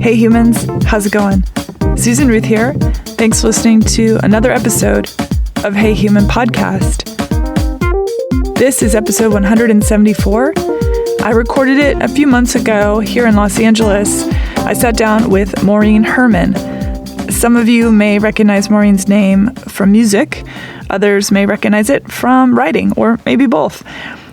Hey humans, how's it going? Susan Ruth here. Thanks for listening to another episode of Hey Human Podcast. This is episode 174. I recorded it a few months ago here in Los Angeles. I sat down with Maureen Herman. Some of you may recognize Maureen's name from music. Others may recognize it from writing, or maybe both.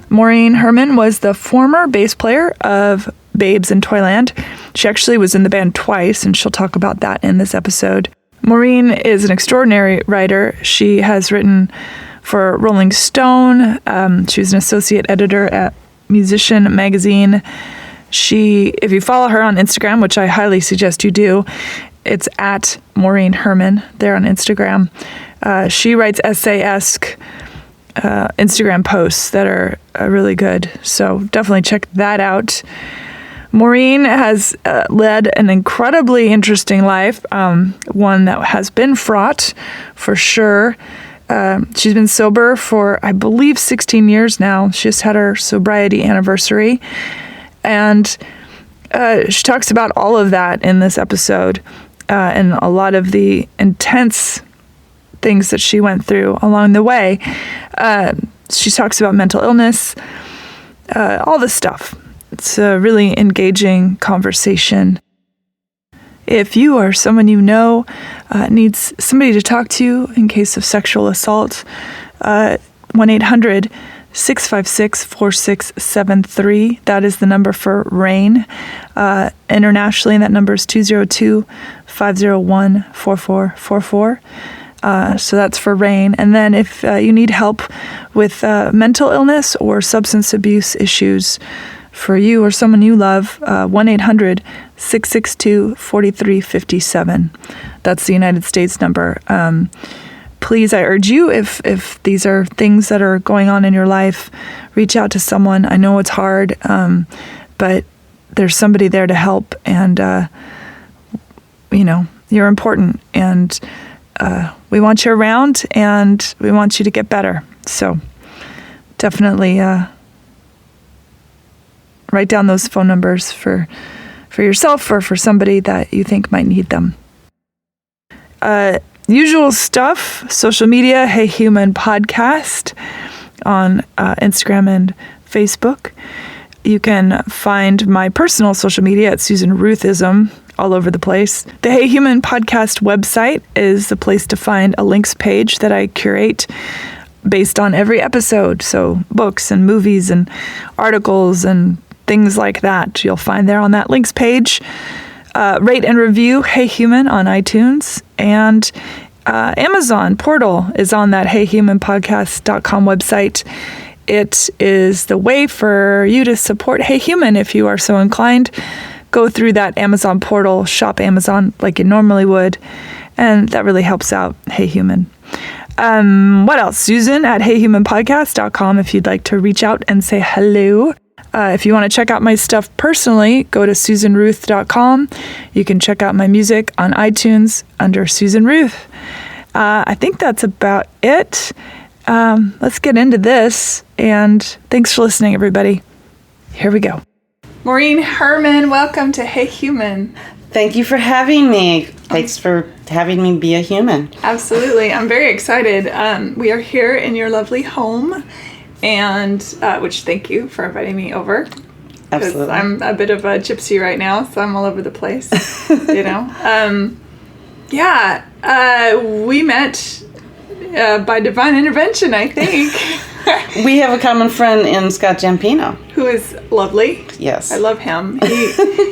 Maureen Herman was the former bass player of Babes in Toyland. She actually was in the band twice, and she'll talk about that in this episode. Maureen is an extraordinary writer. She has written for Rolling Stone. She was an associate editor at Musician magazine. If you follow her on Instagram, which I highly suggest you do, it's at Maureen Herman there on Instagram. She writes essay-esque Instagram posts that are really good. So definitely check that out. Maureen has led an incredibly interesting life, one that has been fraught for sure. She's been sober for, I believe, 16 years now. She just had her sobriety anniversary. And she talks about all of that in this episode and a lot of the intense things that she went through along the way. She talks about mental illness, all this stuff. It's a really engaging conversation. If you or someone you know needs somebody to talk to in case of sexual assault, 1-800-656-4673. That is the number for RAIN. Internationally, that number is 202-501-4444. So that's for RAIN. And then if you need help with mental illness or substance abuse issues for you or someone you love, 1-800-662-4357. That's the United States number. Please, I urge you, if these are things that are going on in your life, reach out to someone. I know it's hard, but there's somebody there to help, and, you're important, and we want you around, and we want you to get better. So definitely write down those phone numbers for yourself or for somebody that you think might need them. Usual stuff, social media, Hey Human Podcast on Instagram and Facebook. You can find my personal social media at Susan Ruthism all over the place. The Hey Human Podcast website is the place to find a links page that I curate based on every episode. So books and movies and articles and things like that you'll find there on that links page. Rate and review Hey Human on iTunes, and Amazon portal is on that heyhumanpodcast.com website. It is the way for you to support Hey Human if you are so inclined. Go through that Amazon portal, shop Amazon like you normally would, and that really helps out Hey Human. What else? Susan at heyhumanpodcast.com if you'd like to reach out and say hello. If you want to check out my stuff personally, go to susanruth.com. You can check out my music on iTunes under Susan Ruth. I think that's about it. Let's get into this, and thanks for listening, everybody. Here we go. Maureen Herman, welcome to Hey Human. Thank you for having me. Thanks for having me be a human. Absolutely. I'm very excited. We are here in your lovely home. And which thank you for inviting me over. Absolutely. I'm a bit of a gypsy right now, so I'm all over the place. We met by divine intervention, I think. We have a common friend in Scott Jampino. Who is lovely. Yes. I love him.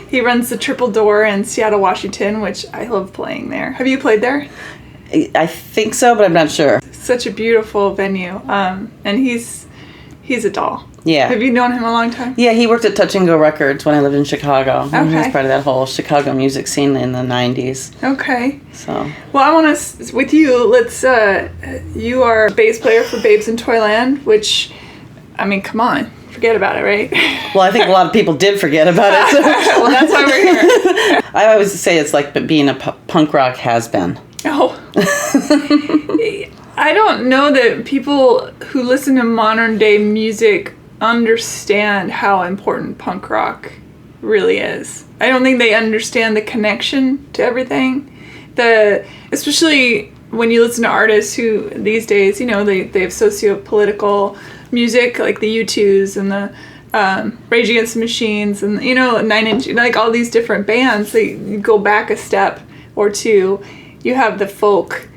He runs the Triple Door in Seattle, Washington, which I love playing there. Have you played there? I think so, but I'm not sure. Such a beautiful venue. And he's a doll. Yeah. Have you known him a long time? Yeah, he worked at Touch and Go Records when I lived in Chicago. Okay. He was part of that whole Chicago music scene in the 90s. Okay. So. Well, I want to, with you, you are a bass player for Babes in Toyland, which, I mean, come on. Forget about it, right? Well, I think a lot of people did forget about it. Well, that's why we're here. I always say it's like being a punk rock has-been. Oh. I don't know that people who listen to modern day music understand how important punk rock really is. I don't think they understand the connection to everything. Especially when you listen to artists who these days, they have socio-political music like the U2s and the Rage Against the Machines and 9 Inch, like all these different bands. You go back a step or two, you have the folk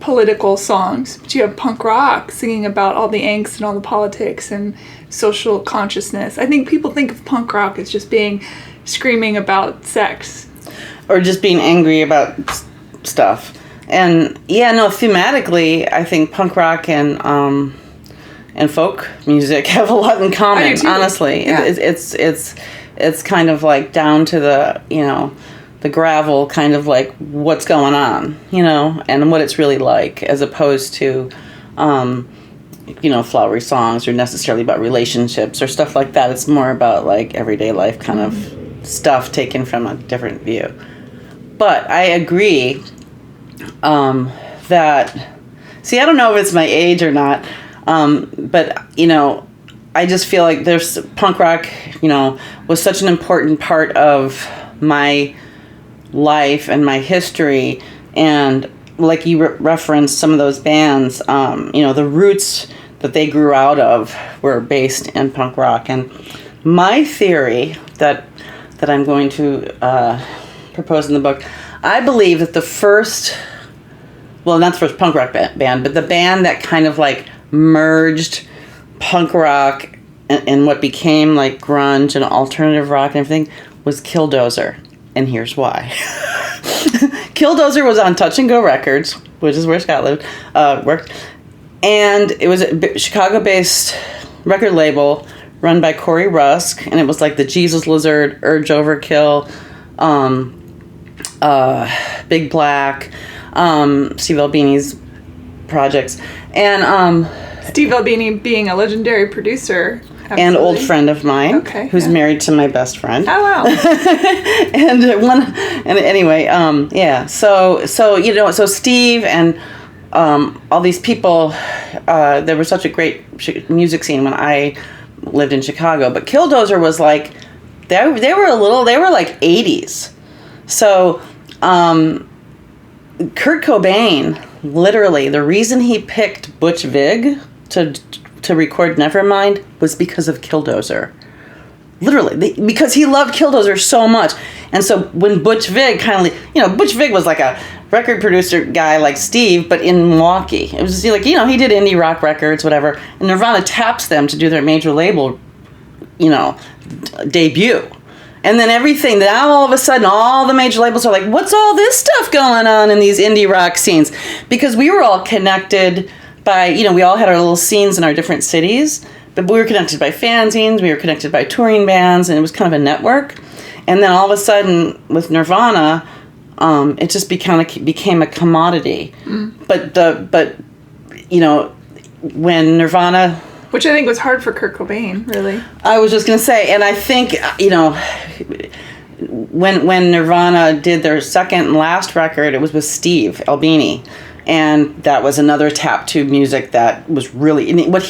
political songs, but you have punk rock singing about all the angst and all the politics and social consciousness. I think people think of punk rock as just being screaming about sex. Or just being angry about stuff. And thematically, I think punk rock and folk music have a lot in common. I do too. Honestly, yeah. It's kind of like down to the gravel, kind of like what's going on, and what it's really like, as opposed to, flowery songs or necessarily about relationships or stuff like that. It's more about like everyday life kind of stuff taken from a different view. But I agree that, I don't know if it's my age or not, but, I just feel like there's punk rock, was such an important part of my life and my history. And like you referenced some of those bands, the roots that they grew out of were based in punk rock. And my theory that I'm going to propose in the book, I believe that the first, well, not the first punk rock band, but the band that kind of like merged punk rock and what became like grunge and alternative rock and everything was Killdozer. And here's why. Killdozer was on Touch and Go Records, which is where Scott worked. And it was a Chicago-based record label run by Corey Rusk. And it was like the Jesus Lizard, Urge Overkill, Big Black, Steve Albini's projects. And Steve Albini being a legendary producer. Absolutely. And old friend of mine, who's married to my best friend. Oh wow! So Steve and all these people, there was such a great music scene when I lived in Chicago. But Killdozer was like, they were like 80s. So Kurt Cobain, literally, the reason he picked Butch Vig to record Nevermind was because of Killdozer. Literally, because he loved Killdozer so much. And so when Butch Vig Butch Vig was like a record producer guy like Steve, but in Milwaukee. It was just like, he did indie rock records, whatever. And Nirvana taps them to do their major label, debut. And then everything, now all of a sudden, all the major labels are like, what's all this stuff going on in these indie rock scenes? Because we were all connected by, we all had our little scenes in our different cities, but we were connected by fanzines, we were connected by touring bands, and it was kind of a network. And then all of a sudden, with Nirvana, it just became a commodity. But when Nirvana... Which I think was hard for Kurt Cobain, really. I was just going to say, and I think, when Nirvana did their second and last record, it was with Steve Albini. And that was another tap to music that was really, what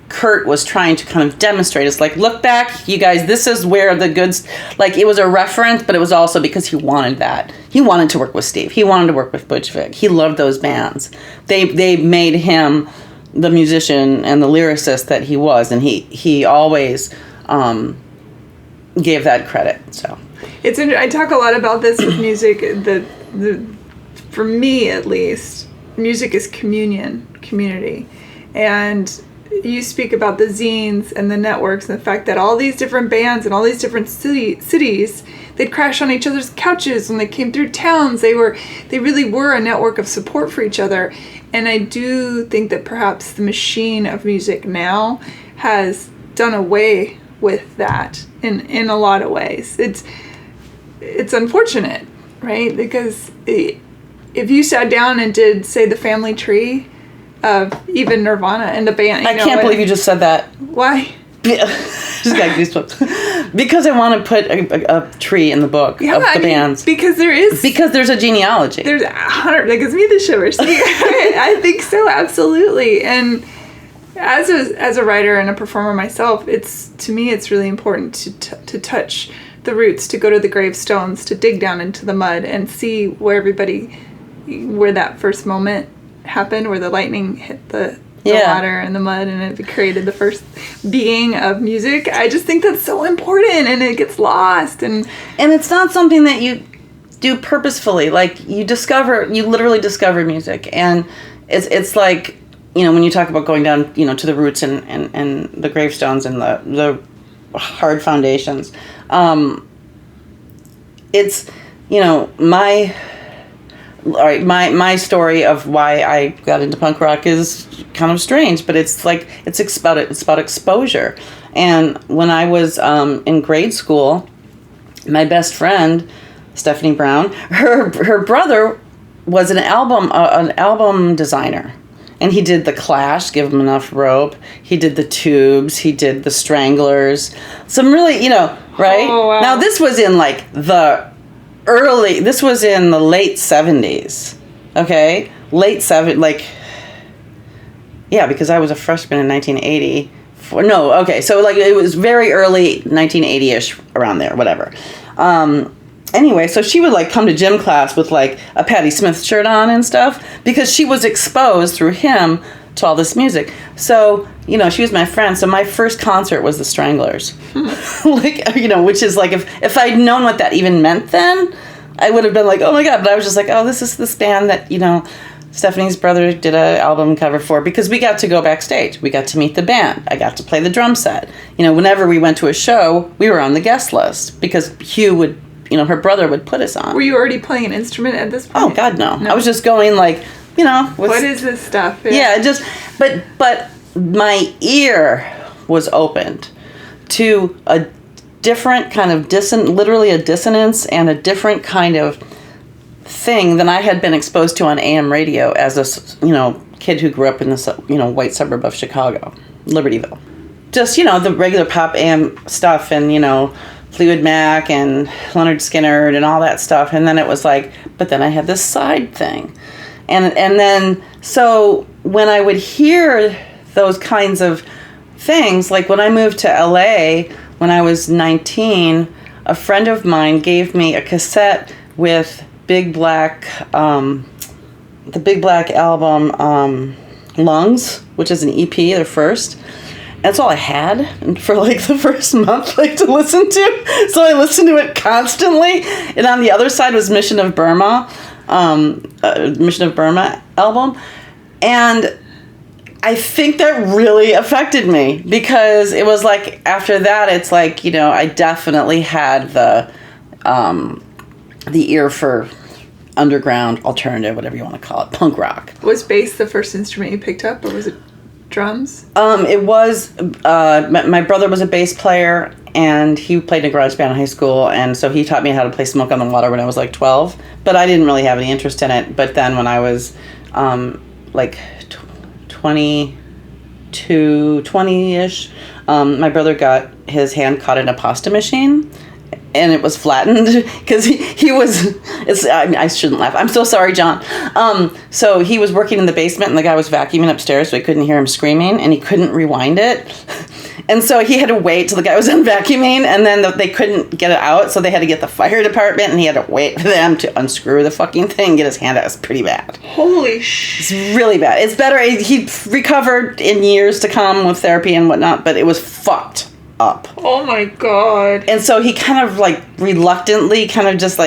Kurt was trying to kind of demonstrate is like, look back, you guys, this is where the goods, like it was a reference, but it was also because he wanted that. He wanted to work with Steve. He wanted to work with Butch Vig. He loved those bands. They made him the musician and the lyricist that he was, and he always gave that credit. So I talk a lot about this with music. For me, at least, music is community. And you speak about the zines and the networks and the fact that all these different bands and all these different cities, they'd crash on each other's couches when they came through towns. They really were a network of support for each other. And I do think that perhaps the machine of music now has done away with that in a lot of ways. It's unfortunate, right? Because if you sat down and did, say, the family tree of even Nirvana and the band... I can't believe you just said that. Why? Just got goosebumps. Because I want to put a tree in the book of the bands. Because there is... Because there's a genealogy. There's 100... That gives me the shivers. I think so, absolutely. And As a writer and a performer myself, to me it's really important to touch the roots, to go to the gravestones, to dig down into the mud and see where that first moment happened, where the lightning hit the water and the mud and it created the first being of music. I just think that's so important, and it gets lost. And it's not something that you do purposefully. Like, you literally discover music, and it's like, when you talk about going down, to the roots and the gravestones and the hard foundations, it's, my story of why I got into punk rock is kind of strange, but it's about exposure. And when I was in grade school, my best friend, Stephanie Brown, her brother was an album designer. And he did the Clash, Give 'Em Enough Rope. He did the Tubes. He did the Stranglers. Some really, right? Oh, wow. Now, this was in this was in the late 70s. Okay? Because I was a freshman in 1980. So it was very early 1980-ish, around there, whatever. Anyway, so she would come to gym class with a Patti Smith shirt on and stuff, because she was exposed through him to all this music. So, she was my friend. So my first concert was the Stranglers. Which is if I'd known what that even meant then, I would have been oh my God. But I was just this is this band that, Stephanie's brother did an album cover for, because we got to go backstage. We got to meet the band. I got to play the drum set. Whenever we went to a show, we were on the guest list because Hugh would, her brother would put us on. Were you already playing an instrument at this point? Oh, God, no. I was just going what is this stuff? But my ear was opened to a different kind of literally a dissonance and a different kind of thing than I had been exposed to on AM radio as a, kid who grew up in this, white suburb of Chicago, Libertyville. Just, the regular pop AM stuff and, Fleetwood Mac and Leonard Skinner and all that stuff. And then it was but then I had this side thing. And then, so when I would hear those kinds of things, when I moved to LA when I was 19, a friend of mine gave me a cassette with Big Black, the Big Black album, Lungs, which is an EP, their first. That's all I had for the first month to listen to. So I listened to it constantly. And on the other side was Mission of Burma album. And I think that really affected me, because it was after that, it's I definitely had the ear for underground, alternative, whatever you want to call it, punk rock. Was bass the first instrument you picked up, or was it drums? It was, my brother was a bass player, and he played in a garage band in high school, and so he taught me how to play Smoke on the Water when I was 12, but I didn't really have any interest in it. But then when I was 20-ish, my brother got his hand caught in a pasta machine, and it was flattened because I shouldn't laugh. I'm so sorry, John. So he was working in the basement, and the guy was vacuuming upstairs, so he couldn't hear him screaming, and he couldn't rewind it. And so he had to wait till the guy was done vacuuming, and then they couldn't get it out, so they had to get the fire department, and he had to wait for them to unscrew the fucking thing, get his hand out. It's pretty bad. Holy shit. It's really bad. It's better. He recovered in years to come with therapy and whatnot, but it was fucked up. Oh my God. And so he kind of reluctantly just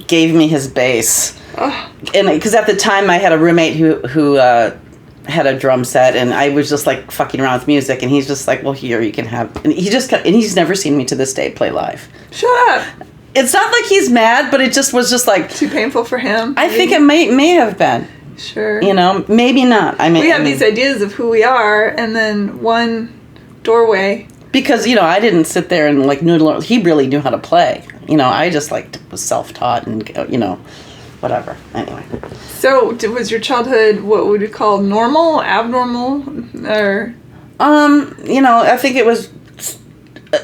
gave me his bass. Ugh. And because at the time I had a roommate who had a drum set, and I was just fucking around with music, and he's just well, here, you can have, and he's never seen me to this day play live. Shut up. It's not he's mad, but it just was just too painful for him. I think it may have been. Sure. Maybe not. We have these ideas of who we are, and then one doorway. Because, I didn't sit there and noodle. He really knew how to play. I just was self-taught and, whatever. Anyway. So, was your childhood what would you call normal, abnormal, or? I think it was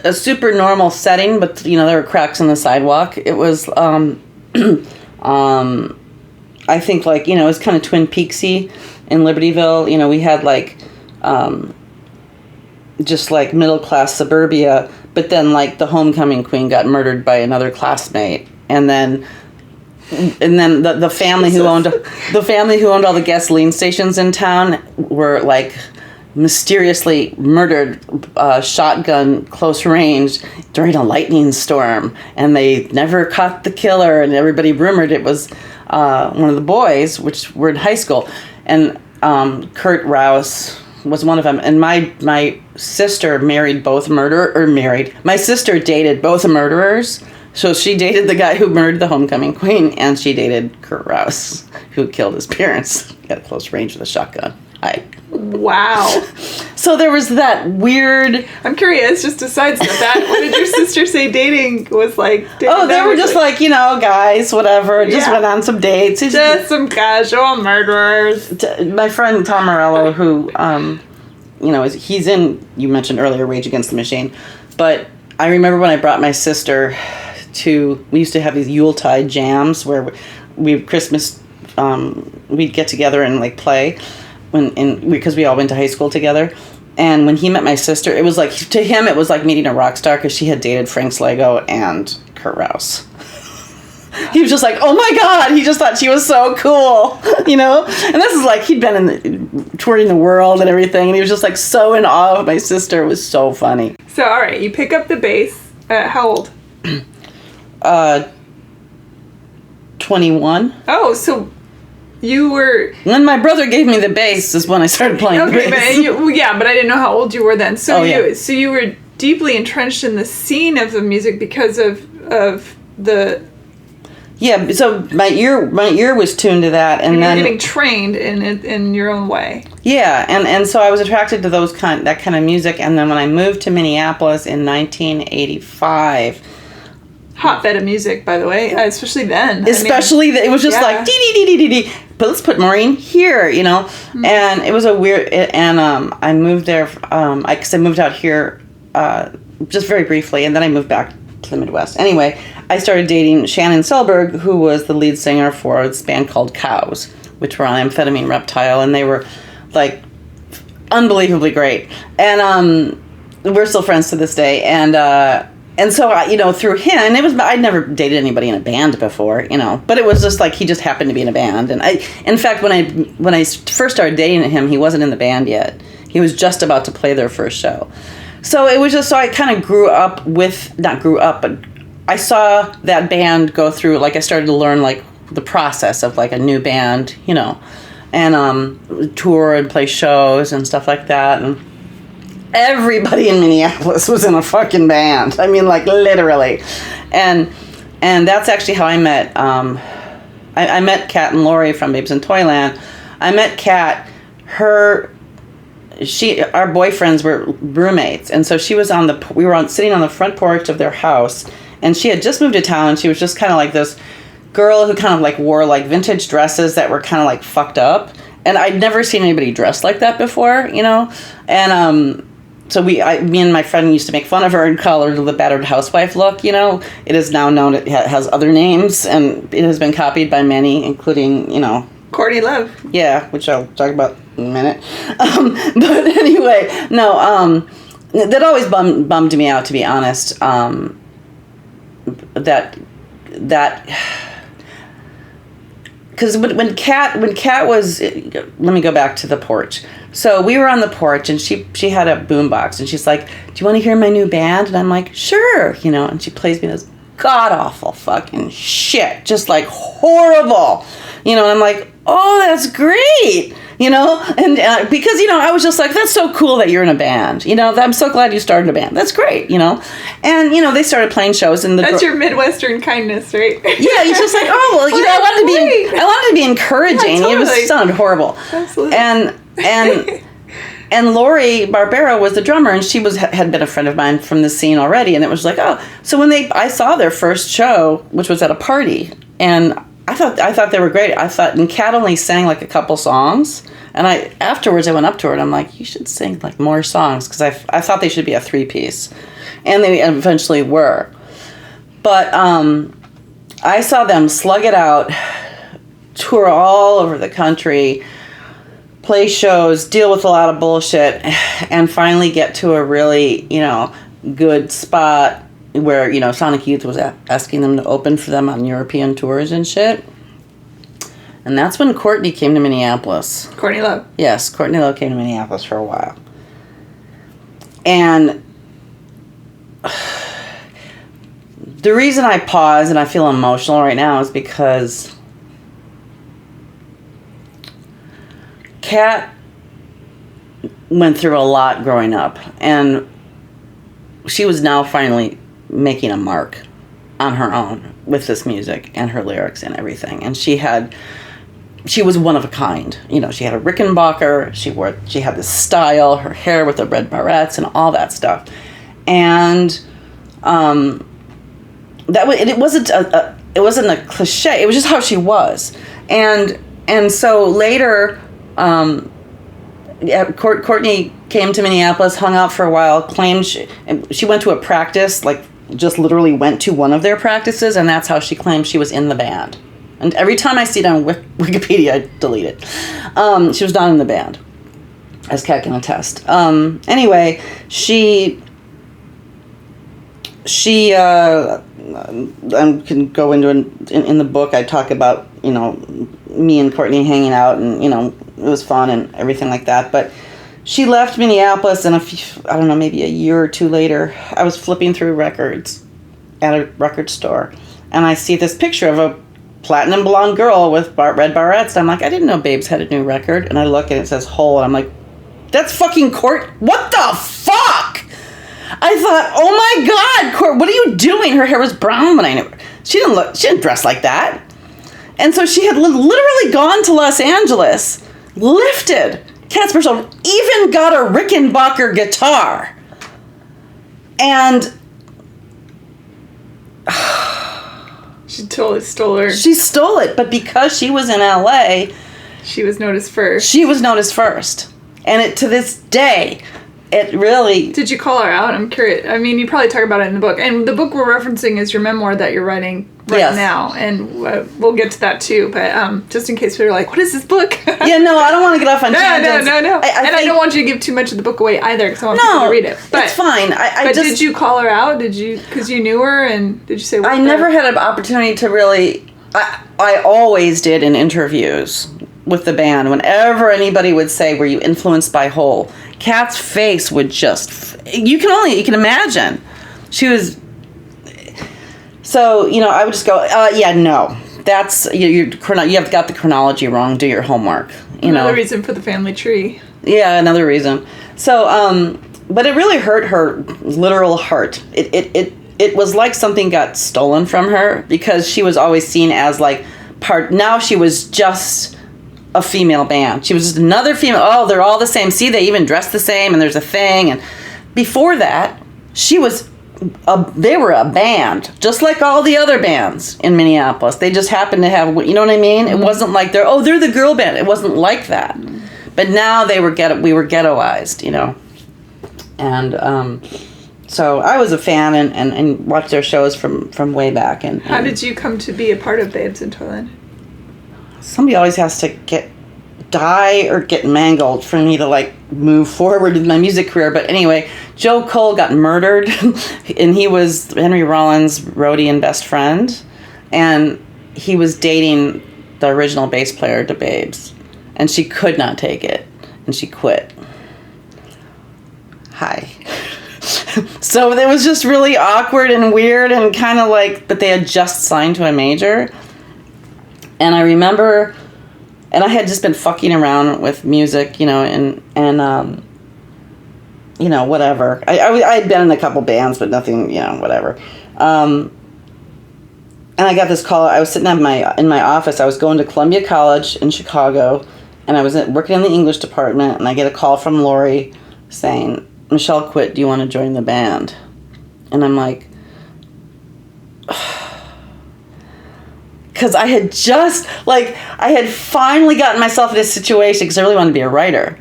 a super normal setting, but, there were cracks in the sidewalk. It was, I think, it was kind of Twin Peaksy in Libertyville. We had, just like middle class suburbia, but then like the homecoming queen got murdered by another classmate, and then the family who owned all the gasoline stations in town were like mysteriously murdered shotgun close range during a lightning storm, and they never caught the killer, and everybody rumored it was one of the boys, which were in high school, and Kurt Rouse was one of them. And my sister married both my sister dated both murderers. So she dated the guy who murdered the homecoming queen, and she dated Kurt Rouse, who killed his parents at close range with a shotgun. Wow. So there was that weird... I'm curious, just a sidestep that. What did your sister say dating was like? They were just like, guys, whatever. Just went on some dates. Just some casual murderers. My friend Tom Morello, who, he's in, you mentioned earlier, Rage Against the Machine. But I remember when I brought my sister we used to have these Yuletide jams where we'd get together and like play because we all went to high school together. And when he met my sister, it was like, to him, it was like meeting a rock star because she had dated Frank Slago and Kurt Rouse. He was just like, oh my God, he just thought she was so cool, And this is like, he'd been touring the world and everything, and he was just like so in awe of my sister. It was so funny. So, all right, you pick up the bass. How old? 21. Oh, so you were... When my brother gave me the bass is when I started playing the bass. But I didn't know how old you were then. So yeah. You were deeply entrenched in the scene of the music because of the... Yeah, so my ear was tuned to that, and then getting trained in your own way. Yeah, and so I was attracted to that kind of music, and then when I moved to Minneapolis in 1985. Hotbed of music, by the way, especially then. It was just like dee dee dee dee dee. But let's put Maureen here, Mm-hmm. And it was a weird. And I moved there because I moved out here just very briefly, and then I moved back to the Midwest. Anyway, I started dating Shannon Selberg, who was the lead singer for this band called Cows, which were on Amphetamine Reptile, and they were like unbelievably great. And we're still friends to this day. And so, through him, I'd never dated anybody in a band before, but it was just like he just happened to be in a band. And in fact, when I first started dating him, he wasn't in the band yet. He was just about to play their first show. So it was just, so I kind of but I saw that band go through, like I started to learn like the process of like a new band, and tour and play shows and stuff like that. And everybody in Minneapolis was in a fucking band. I mean, like literally. And that's actually how I met, I met Kat and Lori from Babes in Toyland. I met Kat, our boyfriends were roommates. And so we were sitting on the front porch of their house, and she had just moved to town. She was just kind of like this girl who kind of like wore like vintage dresses that were kind of like fucked up. And I'd never seen anybody dressed like that before, and, so me and my friend used to make fun of her and call her the battered housewife look, It is now known it has other names, and it has been copied by many, including, Courtney Love. Yeah, which I'll talk about in a minute. But anyway, no, that always bummed me out, to be honest. Because when Kat was, let me go back to the porch. So we were on the porch, and she had a boombox, and she's like, "Do you want to hear my new band?" And I'm like, "Sure," and she plays me this god awful fucking shit, just like horrible, and I'm like, "Oh, that's great," and because I was just like, "That's so cool that you're in a band," I'm so glad you started a band. That's great, and they started playing shows, and that's your Midwestern kindness, right? Yeah, he's just like, "Oh well, I wanted to be encouraging." Yeah, totally. It sounded horrible. Absolutely. And Lori Barbera was the drummer, and she had been a friend of mine from the scene already, and it was like, oh, so when I saw their first show, which was at a party, and I thought they were great. And Kat only sang like a couple songs, and afterwards I went up to her and I'm like, you should sing like more songs, because I thought they should be a 3-piece, and they eventually were, but I saw them slug it out, tour all over the country. play shows, deal with a lot of bullshit, and finally get to a really, good spot where, Sonic Youth was asking them to open for them on European tours and shit. And that's when Courtney came to Minneapolis. Courtney Love. Yes, Courtney Love came to Minneapolis for a while. And the reason I pause and I feel emotional right now is because Kat went through a lot growing up, and she was now finally making a mark on her own with this music and her lyrics and everything. And she was one of a kind. She had a Rickenbacker, she had this style, her hair with the red barrettes and all that stuff. And it wasn't a cliche. It was just how she was. And so later, Courtney came to Minneapolis, hung out for a while, claimed she went to a practice, like just literally went to one of their practices, and that's how she claimed she was in the band. And every time I see it on Wikipedia, I delete it. She was not in the band, as Kat can attest. Anyway, she I can go into in the book. I talk about me and Courtney hanging out, and it was fun and everything like that. But she left Minneapolis, and maybe a year or two later, I was flipping through records at a record store, and I see this picture of a platinum blonde girl with red barrettes. And I'm like, I didn't know Babes had a new record. And I look and it says Hole, and I'm like, that's fucking Court. What the fuck? I thought, oh my God, Court, what are you doing? Her hair was brown when I knew her. She didn't dress like that. And so she had literally gone to Los Angeles, lifted Kat Spurcell, even got a Rickenbacker guitar. And she totally stole her. She stole it, but because she was in LA, she was noticed first. And to this day, it really... Did you call her out? I'm curious. I mean, you probably talk about it in the book. And the book we're referencing is your memoir that you're writing now. And we'll get to that too. But just in case we were like, what is this book? Yeah, no, I don't want to get off on tangents. No. I don't want you to give too much of the book away either, because I want people to read it. But it's fine. Did you call her out? Did you? Because you knew her, and did you say what? I never had an opportunity to really... I always did in interviews with the band. Whenever anybody would say, were you influenced by Hole? Kat's face would just... You can imagine. She was... So, I would just go, no. That's... You have got the chronology wrong. Do your homework. Another reason for the family tree. Yeah, another reason. So, but it really hurt her literal heart. It was like something got stolen from her, because she was always seen as like now she was just a female band. She was just another female. Oh, they're all the same. See, they even dress the same, and there's a thing. And before that, they were a band, just like all the other bands in Minneapolis. They just happened to have, you know what I mean? Mm-hmm. It wasn't like they're the girl band. It wasn't like that. Mm-hmm. But now we were ghettoized, And so I was a fan and watched their shows from way back. And how did you come to be a part of Babes in Toyland? Somebody always has to die or get mangled for me to move forward in my music career. But anyway, Joe Cole got murdered, and he was Henry Rollins' roadie and best friend, and he was dating the original bass player to Babes, and she could not take it, and she quit. Hi. So it was just really awkward and weird, and kind of but they had just signed to a major. And I remember, and I had just been fucking around with music, and whatever. I had been in a couple bands, but nothing, whatever. And I got this call. I was sitting in my office. I was going to Columbia College in Chicago, and I was working in the English department, and I get a call from Lori saying, Michelle quit, do you want to join the band? And I'm like, because I had just, I had finally gotten myself in this situation because I really wanted to be a writer,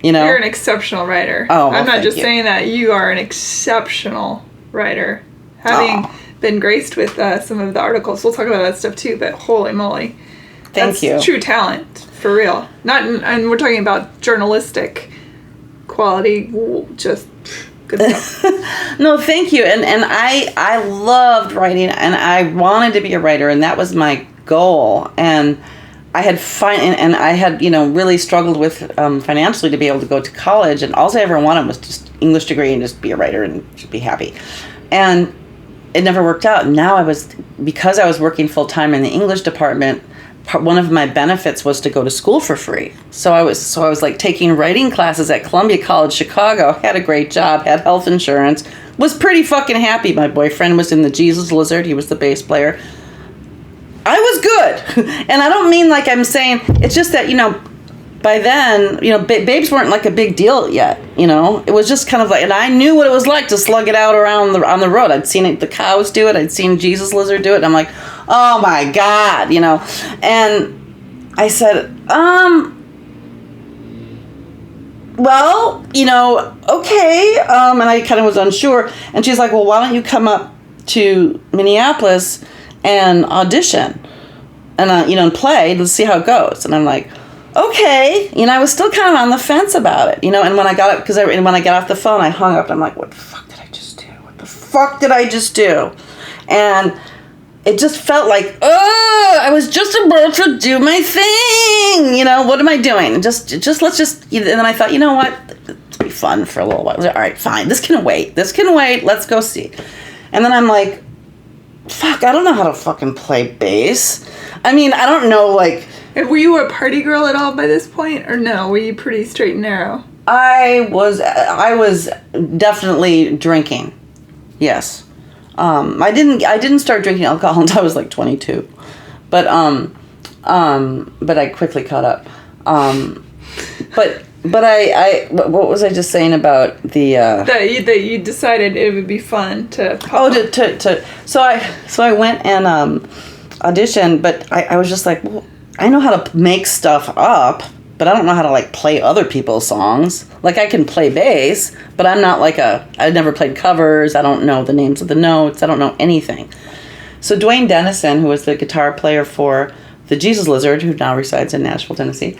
You're an exceptional writer. Oh, well, I'm not just you. saying that. You are an exceptional writer. Having been graced with some of the articles, we'll talk about that stuff too, but holy moly. Thank you. True talent, for real. And we're talking about journalistic quality, just good stuff. No, thank you. And I loved writing, and I wanted to be a writer, and that was my goal. And I had really struggled with financially to be able to go to college, and all I ever wanted was just English degree and just be a writer and just be happy. And it never worked out. Now because I was working full time in the English department, one of my benefits was to go to school for free. So I was like taking writing classes at Columbia College, Chicago, had a great job, had health insurance, was pretty fucking happy. My boyfriend was in the Jesus Lizard. He was the bass player. I was good. And I don't mean like I'm saying, it's just that, by then, babes weren't like a big deal yet, It was just kind of like, and I knew what it was like to slug it out on the road. I'd seen the Cows do it. I'd seen Jesus Lizard do it. And I'm like, oh my God, And I said, well, okay. And I kind of was unsure. And she's like, well, why don't you come up to Minneapolis and audition and play. Let's see how it goes. And I'm like, okay. I was still kind of on the fence about it, And when I got up, when I got off the phone, I hung up. And I'm like, what the fuck did I just do? What the fuck did I just do? And it just felt like, I was just about to do my thing. What am I doing? Just let's just. And then I thought, you know what? It'll be fun for a little while. All right, fine. This can wait. Let's go see. And then I'm like, fuck, I don't know how to fucking play bass. I mean, I don't know, like... Were you a party girl at all by this point, or no? Were you pretty straight and narrow? I was definitely drinking. Yes. I didn't start drinking alcohol until I was like 22. But I quickly caught up. But what was I just saying about the that you decided it would be fun to so I went and auditioned, but I was just like, well, I know how to make stuff up, but I don't know how to like play other people's songs. Like I can play bass, but I'm not like I've never played covers. I don't know the names of the notes. I don't know anything. So Dwayne Dennison, who was the guitar player for the Jesus Lizard, who now resides in Nashville, Tennessee,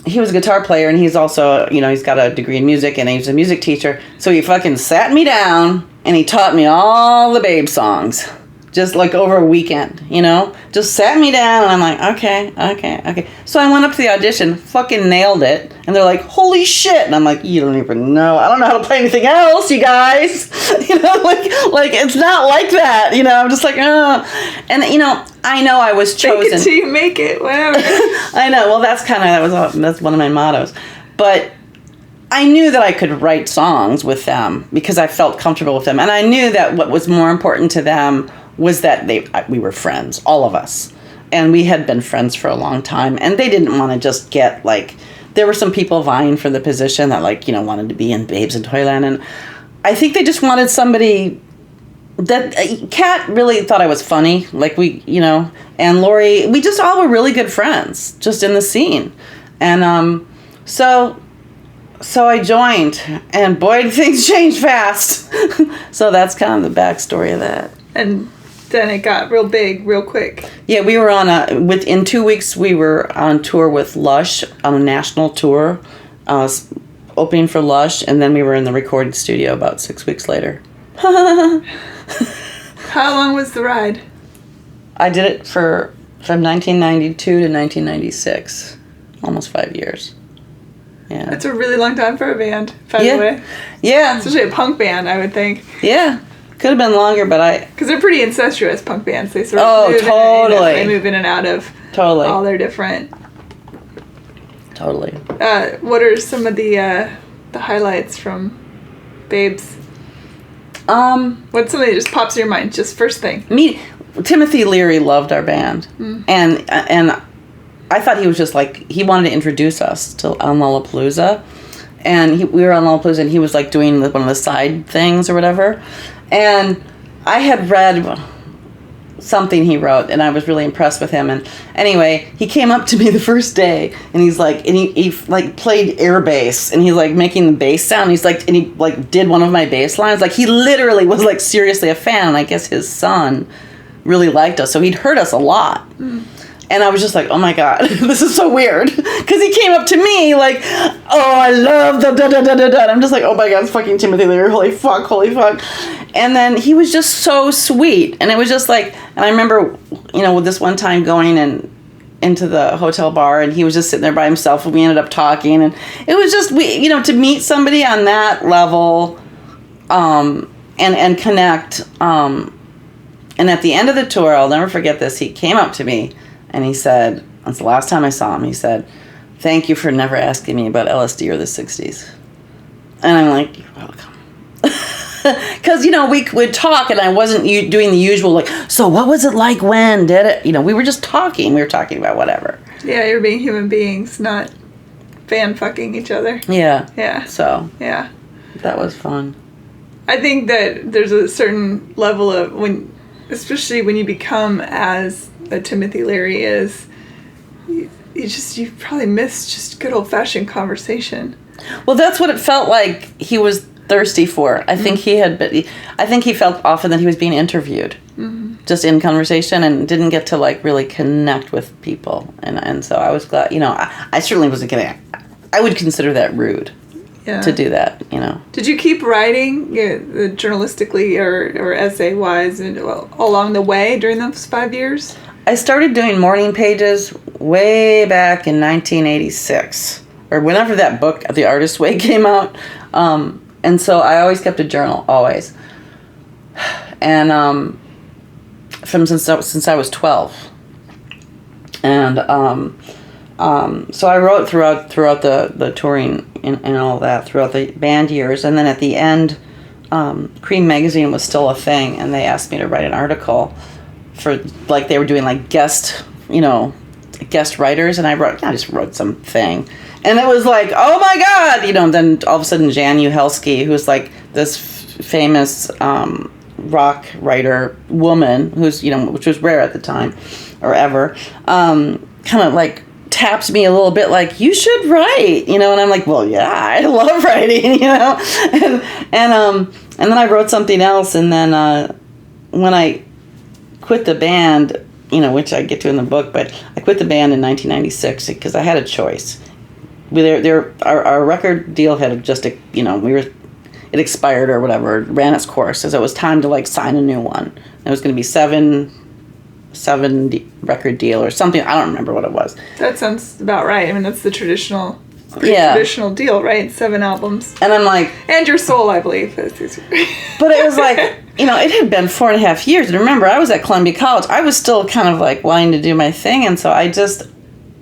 he was a guitar player, and he's also, he's got a degree in music, and he's a music teacher. So he fucking sat me down, and he taught me all the Babe songs. Just like over a weekend, Just sat me down, and I'm like, okay. So I went up to the audition, fucking nailed it. And they're like, holy shit. And I'm like, you don't even know. I don't know how to play anything else, you guys. Like it's not like that. I'm just like, oh. And, I know I was chosen. Make it till you make it, whatever. I know. Well, that's one of my mottos. But I knew that I could write songs with them because I felt comfortable with them. And I knew that what was more important to them was that we were friends, all of us. And we had been friends for a long time. And they didn't want to just get, like... There were some people vying for the position that, like, wanted to be in Babes in Toyland. And I think they just wanted somebody... that Kat really thought I was funny. Like, and Lori... We just all were really good friends, just in the scene. And so I joined. And boy, things changed fast. So that's kind of the backstory of that. And... then it got real big, real quick. Yeah, we were in 2 weeks, we were on tour with Lush, on a national tour, opening for Lush, and then we were in the recording studio about 6 weeks later. How long was the ride? I did it from 1992 to 1996, almost 5 years. Yeah. That's a really long time for a band, by the way. Yeah. Especially a punk band, I would think. Yeah. Could have been longer, but because they're pretty incestuous, punk bands. They sort of they move in and out of all their different... Totally. What are some of the highlights from Babes? What's something that just pops in your mind, just first thing? Timothy Leary loved our band. And I thought he was just like, he wanted to introduce us to on Lollapalooza. And we were on Lollapalooza, and he was like doing one of the side things or whatever. And I had read something he wrote, and I was really impressed with him. And anyway, he came up to me the first day, and he's like, and he like played air bass, and he's like making the bass sound. He's like, and he like did one of my bass lines. Like he literally was like seriously a fan. And I guess his son really liked us, so he'd heard us a lot. And I was just like, oh my God, this is so weird. Because he came up to me like, oh, I love the da-da-da-da-da. I'm just like, oh my God, it's fucking Timothy Leary. Holy fuck. And then he was just so sweet. And it was just like, and I remember, with this one time going into the hotel bar, and he was just sitting there by himself, and we ended up talking. And it was just, to meet somebody on that level and connect. And at the end of the tour, I'll never forget this, he came up to me and he said, that's the last time I saw him, he said, thank you for never asking me about LSD or the 60s. And I'm like, you're welcome. Because, we would talk, and I wasn't doing the usual, like, so what was it like when? Did it? We were just talking. We were talking about whatever. Yeah, you're being human beings, not fan-fucking each other. Yeah. Yeah. So. Yeah. That was fun. I think that there's a certain level of, especially when you become as a Timothy Leary is, you probably miss just good old-fashioned conversation. Well, that's what it felt like he was thirsty for. I think he felt often that he was being interviewed, just in conversation, and didn't get to really connect with people. And so I was glad. I certainly wasn't gonna. I would consider that rude. Yeah. To do that. Did you keep writing journalistically or essay-wise along the way during those 5 years? I started doing morning pages way back in 1986, or whenever that book, The Artist's Way, came out. And so I always kept a journal, always. And since I was 12. And so I wrote throughout the touring and all that, throughout the band years. And then at the end, Cream Magazine was still a thing, and they asked me to write an article for, they were doing guest writers, and I just wrote something. And it was like, oh my God, then all of a sudden Jan Uhelski, who's this famous rock writer woman, who's, which was rare at the time, or ever, kind of taps me a little bit you should write, and I'm like, well, yeah, I love writing, and then I wrote something else, and then when I quit the band, which I get to in the book, but I quit the band in 1996 because I had a choice. Our record deal had just, it expired or whatever, ran its course, so it was time to sign a new one. It was going to be seven record deal or something. I don't remember what it was. That sounds about right. I mean, that's the traditional deal, right? 7 albums. And I'm like... And Your Soul, I believe. But it was it had been 4.5 years. And remember, I was at Columbia College. I was still kind of wanting to do my thing. And so I just,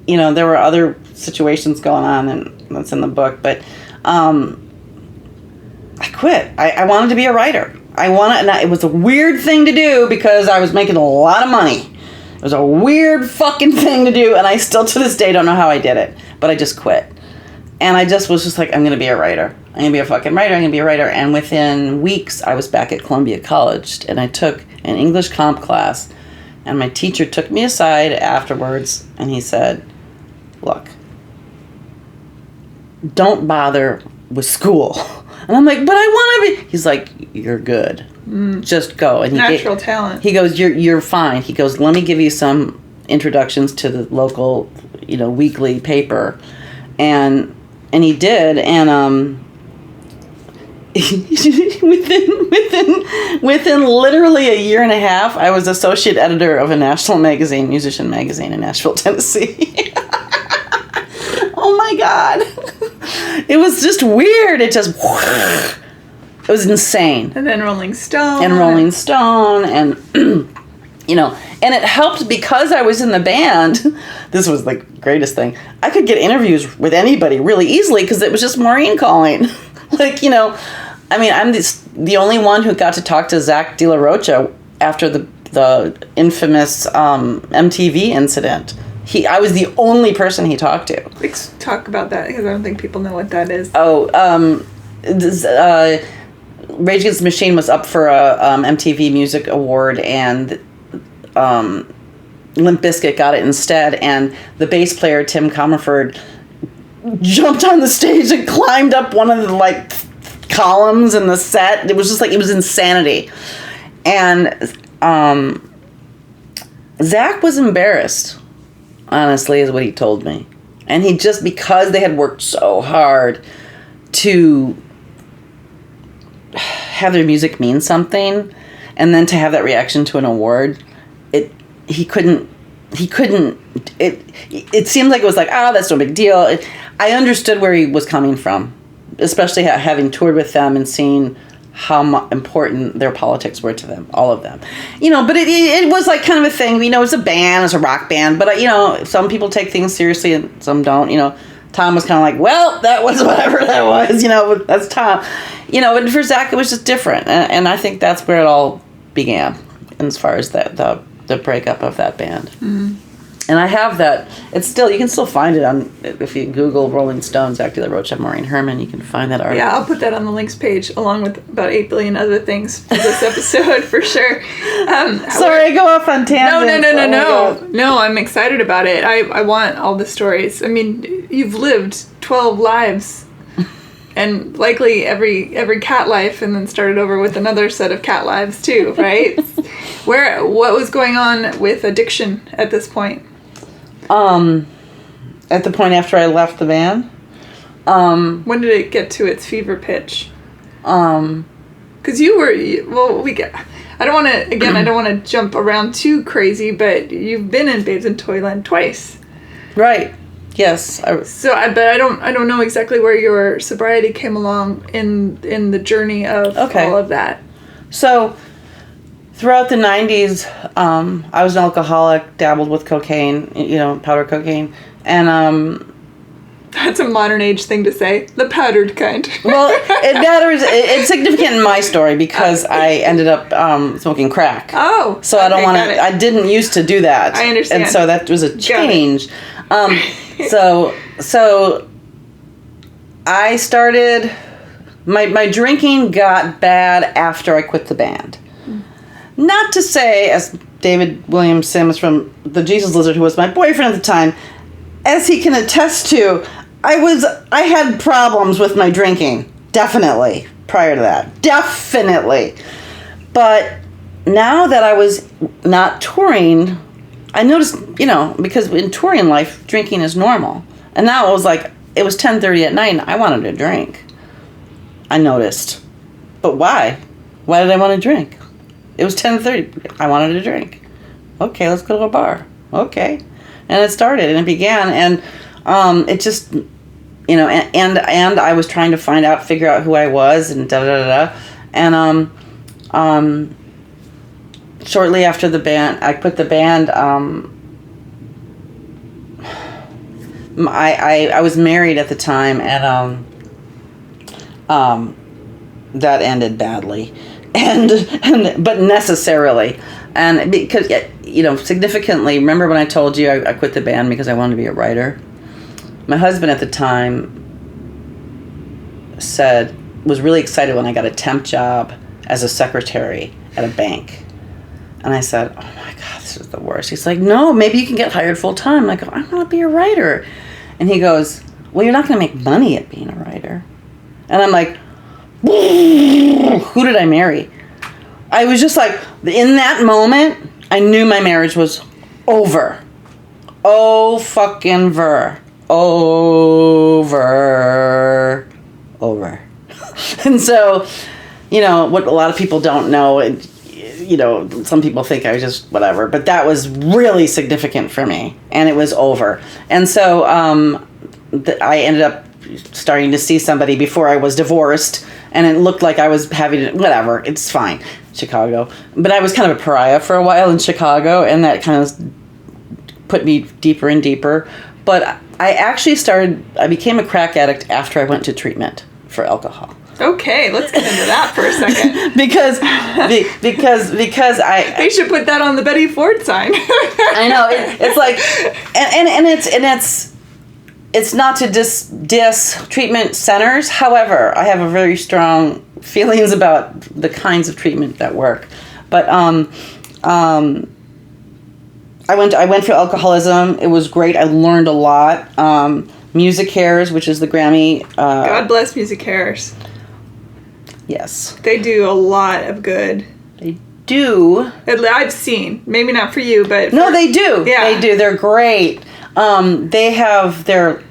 there were other situations going on, and that's in the book. But I quit. I wanted to be a writer. It was a weird thing to do because I was making a lot of money. It was a weird fucking thing to do, and I still to this day don't know how I did it. But I just quit. And I just was I'm going to be a writer. I'm going to be a fucking writer. I'm going to be a writer. And within weeks, I was back at Columbia College, and I took an English comp class, and my teacher took me aside afterwards, and he said, look, don't bother with school. And I'm like, but I want to be... He's like, you're good. Just go. And natural talent. He goes, you're fine. He goes, let me give you some introductions to the local, weekly paper. And he did, and within literally a year and a half, I was associate editor of a national magazine, Musician Magazine, in Nashville, Tennessee. Oh my God. It was just weird. It was insane. And then Rolling Stone. And and it helped because I was in the band. This was the greatest thing. I could get interviews with anybody really easily because it was just Maureen calling. I'm the only one who got to talk to Zach De La Rocha after the infamous MTV incident. I was the only person he talked to. Let's talk about that because I don't think people know what that is. Rage Against the Machine was up for a MTV Music Award, and Limp Bizkit got it instead, and the bass player Tim Comerford jumped on the stage and climbed up one of the columns in the set. It was just it was insanity. And Zach was embarrassed honestly, is what he told me. And he just, because they had worked so hard to have their music mean something, and then to have that reaction to an award, it seemed like it was like, that's no big deal. I understood where he was coming from, especially having toured with them and seeing how important their politics were to them, all of them. But it was like kind of a thing. It was a band, it's a rock band, but some people take things seriously and some don't. Tom was kind of like, well, that was whatever that was, that's Tom. But for Zach, it was just different. And I think that's where it all began as far as the breakup of that band. Mm-hmm. And I have that. It's still, you can still find it on, if you Google Rolling Stones, Zach De La Rocha, Maureen Herman, you can find that article. Yeah, I'll put that on the links page along with about 8 billion other things for this episode for sure. Sorry, I go off on tangents. No, I'm excited about it. I want all the stories. I mean, you've lived 12 lives and likely every cat life, and then started over with another set of cat lives too, right? What was going on with addiction at this point? At the point after I left the band. When did it get to its fever pitch? Because I don't want to jump around too crazy, but you've been in Babes in Toyland twice. Right. Yes. But I don't know exactly where your sobriety came along in the journey of all of that. So, throughout the 90s, I was an alcoholic, dabbled with cocaine, powder cocaine, and that's a modern age thing to say, the powdered kind. Well, it matters. It's significant in my story because I ended up smoking crack. Oh, so I don't want to. I didn't used to do that. I understand, and so that was a change. So I started. My drinking got bad after I quit the band. Not to say, as David William Sims from the Jesus Lizard, who was my boyfriend at the time, as he can attest to, I had problems with my drinking, definitely, prior to that. Definitely. But now that I was not touring, I noticed, because in touring life, drinking is normal. And now it was 10:30 at night and I wanted to drink. I noticed. But why? Why did I want to drink? It was 10:30. I wanted to drink. Okay, let's go to a bar. Okay. And it started and it began, and it just, and I was trying to figure out who I was, and and shortly after I quit the band, I was married at the time, and that ended badly, but necessarily. And because, significantly, remember when I told you I quit the band because I wanted to be a writer? My husband at the time was really excited when I got a temp job as a secretary at a bank. And I said, oh my God, this is the worst. He's like, no, maybe you can get hired full time. I go, I want to be a writer. And he goes, well, you're not going to make money at being a writer. And I'm like, who did I marry? I was just like, in that moment, I knew my marriage was over. Oh, fucking ver. Over. And so, what a lot of people don't know, and, some people think I was just whatever, but that was really significant for me, and it was over. And so I ended up starting to see somebody before I was divorced, and it looked like I was having whatever. It's fine. Chicago. But I was kind of a pariah for a while in Chicago, and that kind of put me deeper and deeper. But I became a crack addict after I went to treatment for alcohol. Okay, let's get into that for a second. because they should put that on the Betty Ford sign. I know, it's like, and it's not to diss treatment centers. However, I have a very strong feelings about the kinds of treatment that work. But I went for alcoholism. It was great. I learned a lot. Music Cares, which is the Grammy. God bless Music Cares. Yes. They do a lot of good. They do. I've seen. Maybe not for you, but... No, they do. Yeah. They do. They're great. They have their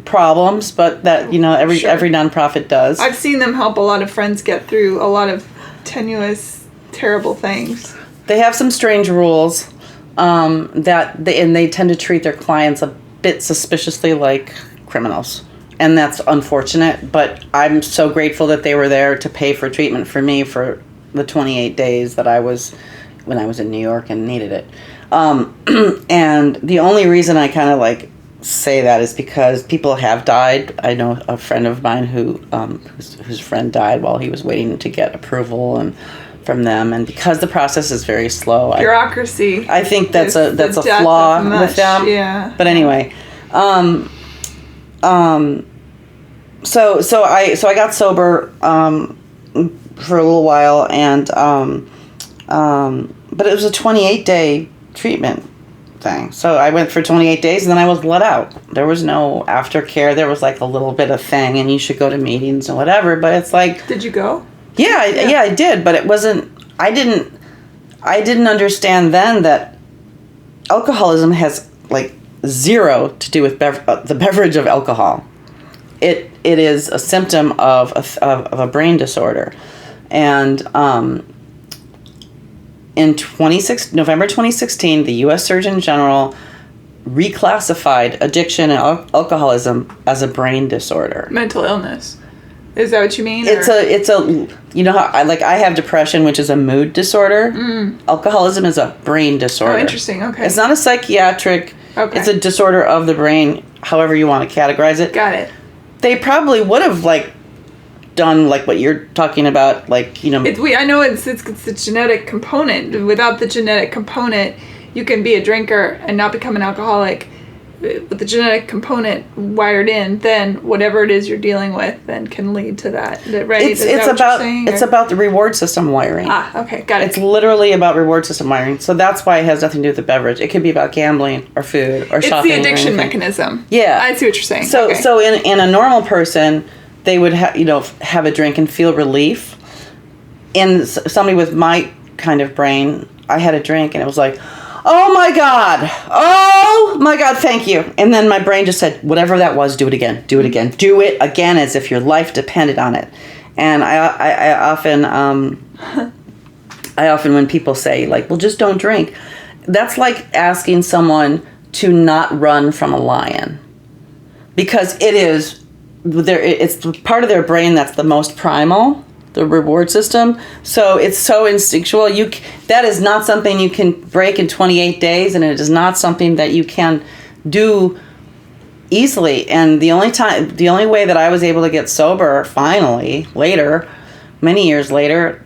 problems, but that, every nonprofit does. I've seen them help a lot of friends get through a lot of tenuous, terrible things. They have some strange rules and they tend to treat their clients a bit suspiciously like criminals. And that's unfortunate, but I'm so grateful that they were there to pay for treatment for me for the 28 days that when I was in New York and needed it. And the only reason I kind of say that is because people have died. I know a friend of mine whose friend died while he was waiting to get approval and from them, and because the process is very slow, bureaucracy. I think that's a flaw with them. Yeah. But anyway, so I got sober for a little while, and but it was a 28-day treatment thing. So I went for 28 days, and then I was let out. There was no aftercare. There was a little bit of thing, and you should go to meetings and whatever. But it's Did you go? Yeah, I did, but it wasn't. I didn't understand then that alcoholism has zero to do with the beverage of alcohol. It is a symptom of a brain disorder, and in November 2016, the U.S. Surgeon General reclassified addiction and alcoholism as a brain disorder. Mental illness. Is that what you mean? It's a how I have depression, which is a mood disorder. Alcoholism is a brain disorder. Oh, interesting. Okay. It's not a psychiatric. Okay. It's a disorder of the brain, however you want to categorize it. Got it. They probably would have done what you're talking about, I know it's the genetic component. Without the genetic component, you can be a drinker and not become an alcoholic. With the genetic component wired in, then whatever it is you're dealing with then can lead to that. Right? It's about the reward system wiring. Okay, got it. It's literally about reward system wiring. So that's why it has nothing to do with the beverage. It could be about gambling or food or shopping. It's the addiction mechanism. Yeah, I see what you're saying. So in a normal person, they would have a drink and feel relief. In somebody with my kind of brain, I had a drink and it was oh my God, thank you. And then my brain just said, whatever that was, do it again, do it again, do it again, as if your life depended on it. And I often, when people say well, just don't drink, that's like asking someone to not run from a lion, because it's the part of their brain that's the most primal, the reward system. So it's so instinctual. That is not something you can break in 28 days, and it is not something that you can do easily. And the only way that I was able to get sober finally many years later,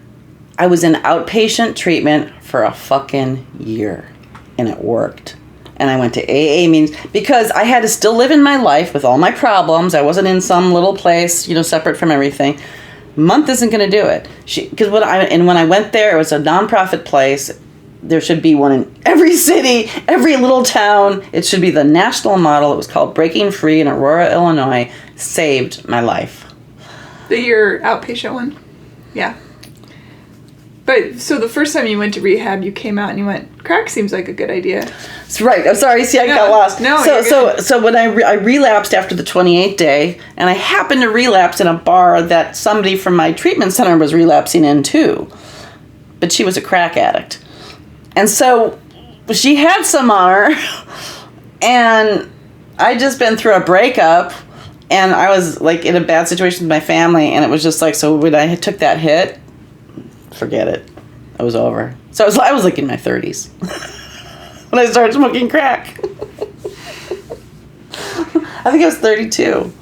I was in outpatient treatment for a fucking year, and it worked. And I went to AA meetings because I had to still live in my life with all my problems. I wasn't in some little place, separate from everything. Month isn't going to do it. Because when I went there, it was a nonprofit place. There should be one in every city, every little town. It should be the national model. It was called Breaking Free in Aurora, Illinois. Saved my life. Your outpatient one? Yeah. But so the first time you went to rehab, you came out and you went, crack seems like a good idea. That's right. I'm sorry. See, I got lost. No, so when I relapsed after the 28th day, and I happened to relapse in a bar that somebody from my treatment center was relapsing in too, but she was a crack addict, and so she had some on her, and I just been through a breakup, and I was in a bad situation with my family, and it was just so when I took that hit, forget it. It was over. So I was in my 30s when I started smoking crack. I think I was 32.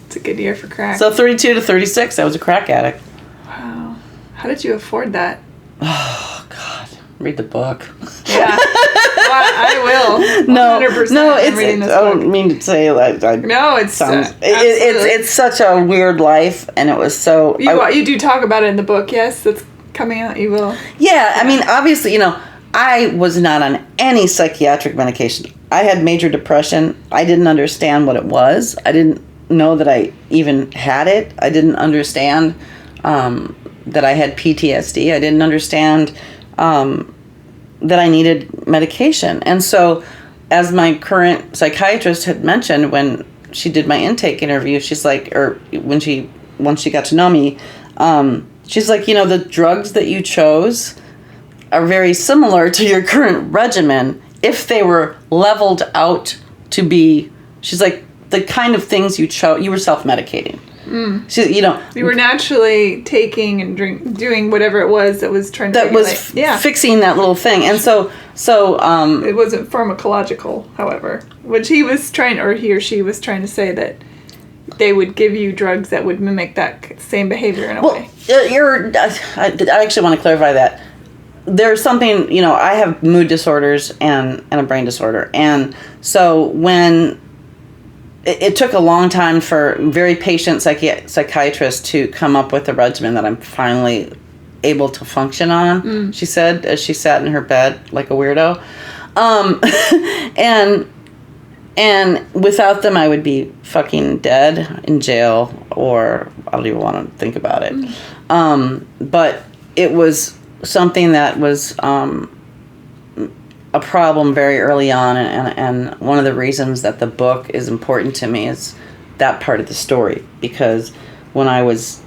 It's a good year for crack. So 32 to 36, I was a crack addict. Wow. How did you afford that? Oh, God. Read the book. Yeah. Well, I will. 100%. No, I don't mean to say no, it's it's such a weird life, and it was so. You do talk about it in the book, yes? That's coming out. You will. Yeah, I mean, obviously, I was not on any psychiatric medication. I had major depression. I didn't understand what it was. I didn't know that I even had it. I didn't understand that I had PTSD. I didn't understand that I needed medication. And so as my current psychiatrist had mentioned when she did my intake interview, she's like, or once she got to know me, she's like, the drugs that you chose are very similar to your current regimen if they were leveled out to be, she's like, the kind of things you chose, you were self-medicating. She, you were naturally taking and doing whatever it was that was trying to fixing that little thing. And so it wasn't pharmacological, however, which he or she was trying to say that they would give you drugs that would mimic that same behavior in a way. I actually want to clarify that. There's something, I have mood disorders and a brain disorder. And so when it took a long time for very patient psychiatrists to come up with a regimen that I'm finally able to function on, she said, as she sat in her bed like a weirdo. And without them, I would be fucking dead in jail, or I don't even want to think about it. But it was something that was a problem very early on, and one of the reasons that the book is important to me is that part of the story, because when I was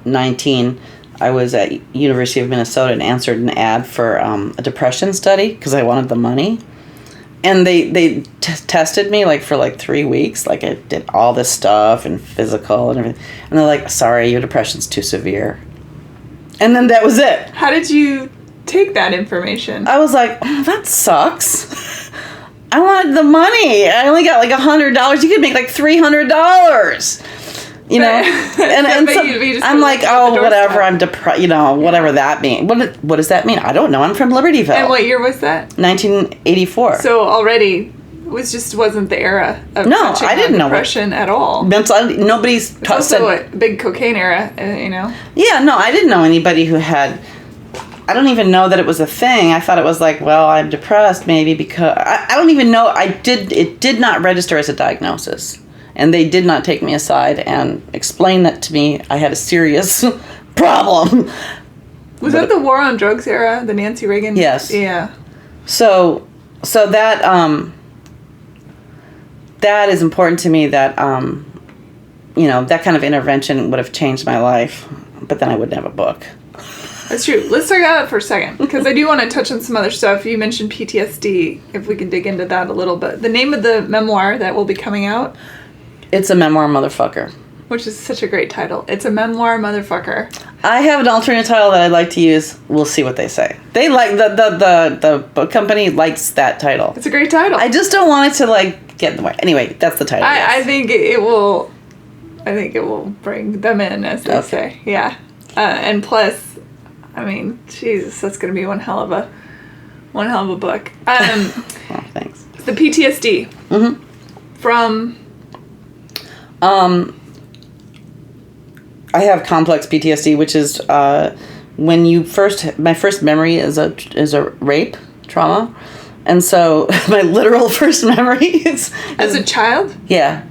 19, I was at University of Minnesota and answered an ad for a depression study because I wanted the money. And they tested me for 3 weeks. I did all this stuff and physical and everything. And they're like, sorry, your depression's too severe. And then that was it. How did you take that information? I was like, oh, that sucks. I wanted the money. I only got $100. You could make $300. And so I'm like, oh, whatever. I'm depressed. Whatever that means. What does that mean? I don't know. I'm from Libertyville. And what year was that? 1984. So already wasn't the era of I didn't know depression at all. Nobody's it's also a big cocaine era, Yeah, no, I didn't know anybody who had. I don't even know that it was a thing. I thought it was I'm depressed maybe because I don't even know. It did not register as a diagnosis. And they did not take me aside and explain that to me. I had a serious problem. Was that the war on drugs era, the Nancy Reagan? Yes. Yeah. So that that is important to me. That that kind of intervention would have changed my life, but then I wouldn't have a book. That's true. Let's talk about that for a second, because I do want to touch on some other stuff. You mentioned PTSD. If we can dig into that a little bit. The name of the memoir that will be coming out. It's a memoir, motherfucker. Which is such a great title. It's a memoir, motherfucker. I have an alternate title that I'd like to use. We'll see what they say. They like the book company likes that title. It's a great title. I just don't want it to get in the way. Anyway, that's the title. I think it will. I think it will bring them in, as they say. Yeah, and plus, Jesus, that's going to be one hell of a book. Well, thanks. The PTSD. Mm-hmm. From. I have complex PTSD, which is when my first memory is a rape trauma, and so my literal first memory is as a child. Yeah,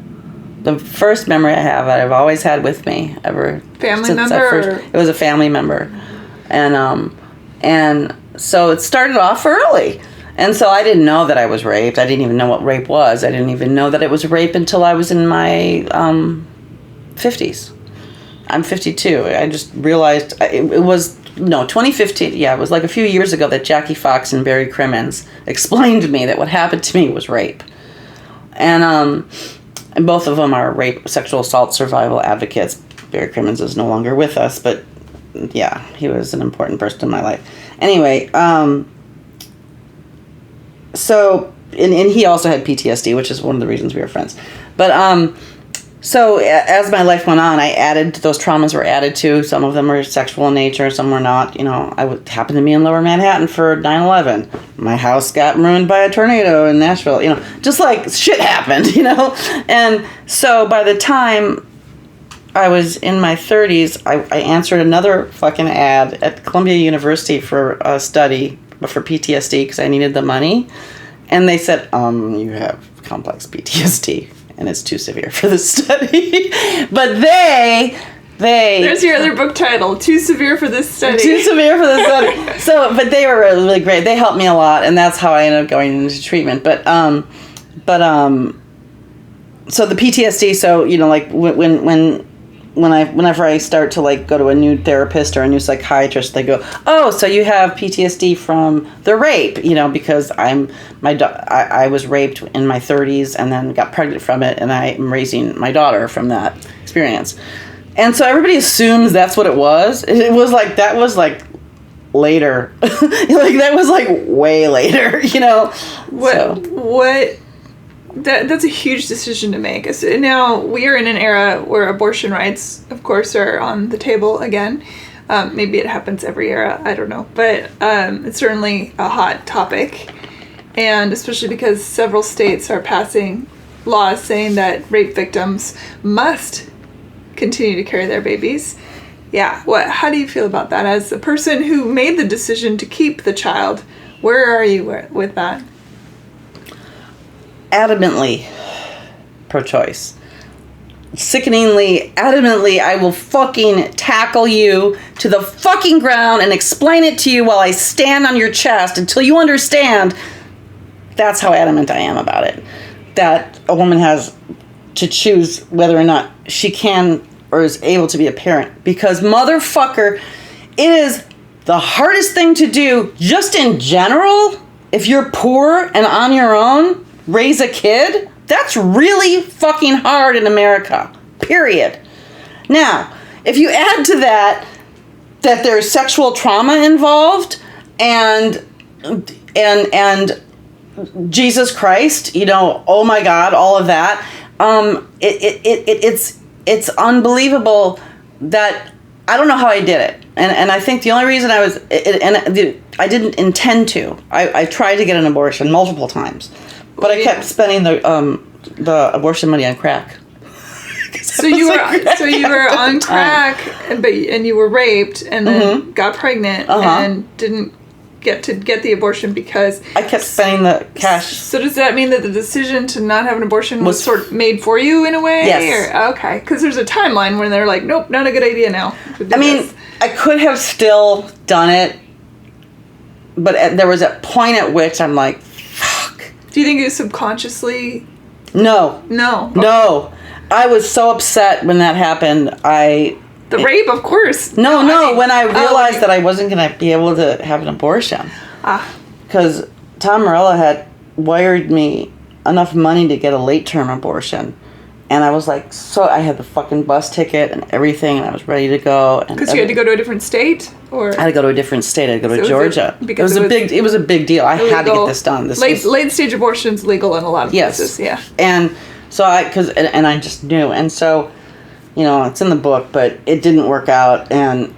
the first memory I have that I've always had with me ever. Family member. It was a family member, and so it started off early. And so I didn't know that I was raped. I didn't even know what rape was. I didn't even know that it was rape until I was in my 50s. I'm 52. I just realized it was 2015. Yeah, it was a few years ago that Jackie Fox and Barry Crimmins explained to me that what happened to me was rape. And both of them are sexual assault survival advocates. Barry Crimmins is no longer with us, but yeah, he was an important person in my life. Anyway, so, and he also had PTSD, which is one of the reasons we were friends. But, so as my life went on, those traumas were added to. Some of them were sexual in nature, some were not. Happened to me in Lower Manhattan for 9/11. My house got ruined by a tornado in Nashville, just shit happened, And so by the time I was in my 30s, I answered another fucking ad at Columbia University for a study for PTSD because I needed the money. And they said, you have complex PTSD and it's too severe for the study. But they There's your other book title, Too Severe for This Study. Too severe for this study. So, but they were really great. They helped me a lot, and that's how I ended up going into treatment. But so the PTSD, so, you know, like, whenever I start to, like, go to a new therapist or a new psychiatrist, they go, oh, so you have PTSD from the rape, you know, because I was raped in my 30s and then got pregnant from it, and I am raising my daughter from that experience. And so everybody assumes that's what it was. It was like, that was like later. Like, that was like way later, you know? That's a huge decision to make. So now we are in an era where abortion rights, of course, are on the table again. Maybe it happens every era, I don't know. But it's certainly a hot topic. And especially because several states are passing laws saying that rape victims must continue to carry their babies. Yeah. How do you feel about that? As a person who made the decision to keep the child, where are you with that? Adamantly pro-choice. Sickeningly, adamantly, I will fucking tackle you to the fucking ground and explain it to you while I stand on your chest until you understand. That's how adamant I am about it. That a woman has to choose whether or not she can or is able to be a parent. Because, motherfucker, it is the hardest thing to do just in general. If you're poor and on your own, raise a kid, that's really fucking hard in America. Period. Now, if you add to that there's sexual trauma involved and Jesus Christ, you know, oh my God, all of that. It's unbelievable that I don't know how I did it. And I think the only reason I didn't intend to. I tried to get an abortion multiple times, but I kept spending the abortion money on crack. So you were on crack, and you were raped, and then got pregnant, and didn't get to get the abortion because I kept spending the cash. So does that mean that the decision to not have an abortion was sort of made for you in a way? Yes. Okay, because there's a timeline when they're like, nope, not a good idea now. I mean, I could have still done it, but there was a point at which I'm like, fuck. Do you think you subconsciously? No. No. I was so upset when that happened. The rape, of course. When I realized that I wasn't going to be able to have an abortion. Because Tom Morello had wired me enough money to get a late-term abortion. And I was like, I had the fucking bus ticket and everything, and I was ready to go. Because you had to go to a different state? Or I had to go to a different state. I had to go to Georgia. It was a big deal. I had to get this done. Late-stage abortion's legal in a lot of places, yeah. And so I just knew. And so, you know, it's in the book, but it didn't work out. And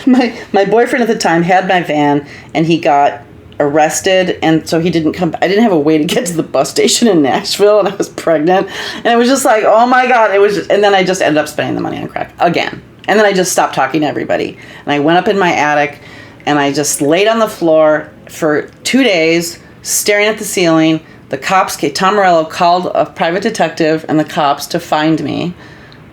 my boyfriend at the time had my van, and he got arrested, and so he didn't come. I didn't have a way to get to the bus station in Nashville, and I was pregnant, and it was just like, oh my God, and then I just ended up spending the money on crack again, and then I just stopped talking to everybody, and I went up in my attic, and I just laid on the floor for 2 days, staring at the ceiling. The cops came. Tom Morello called a private detective and the cops to find me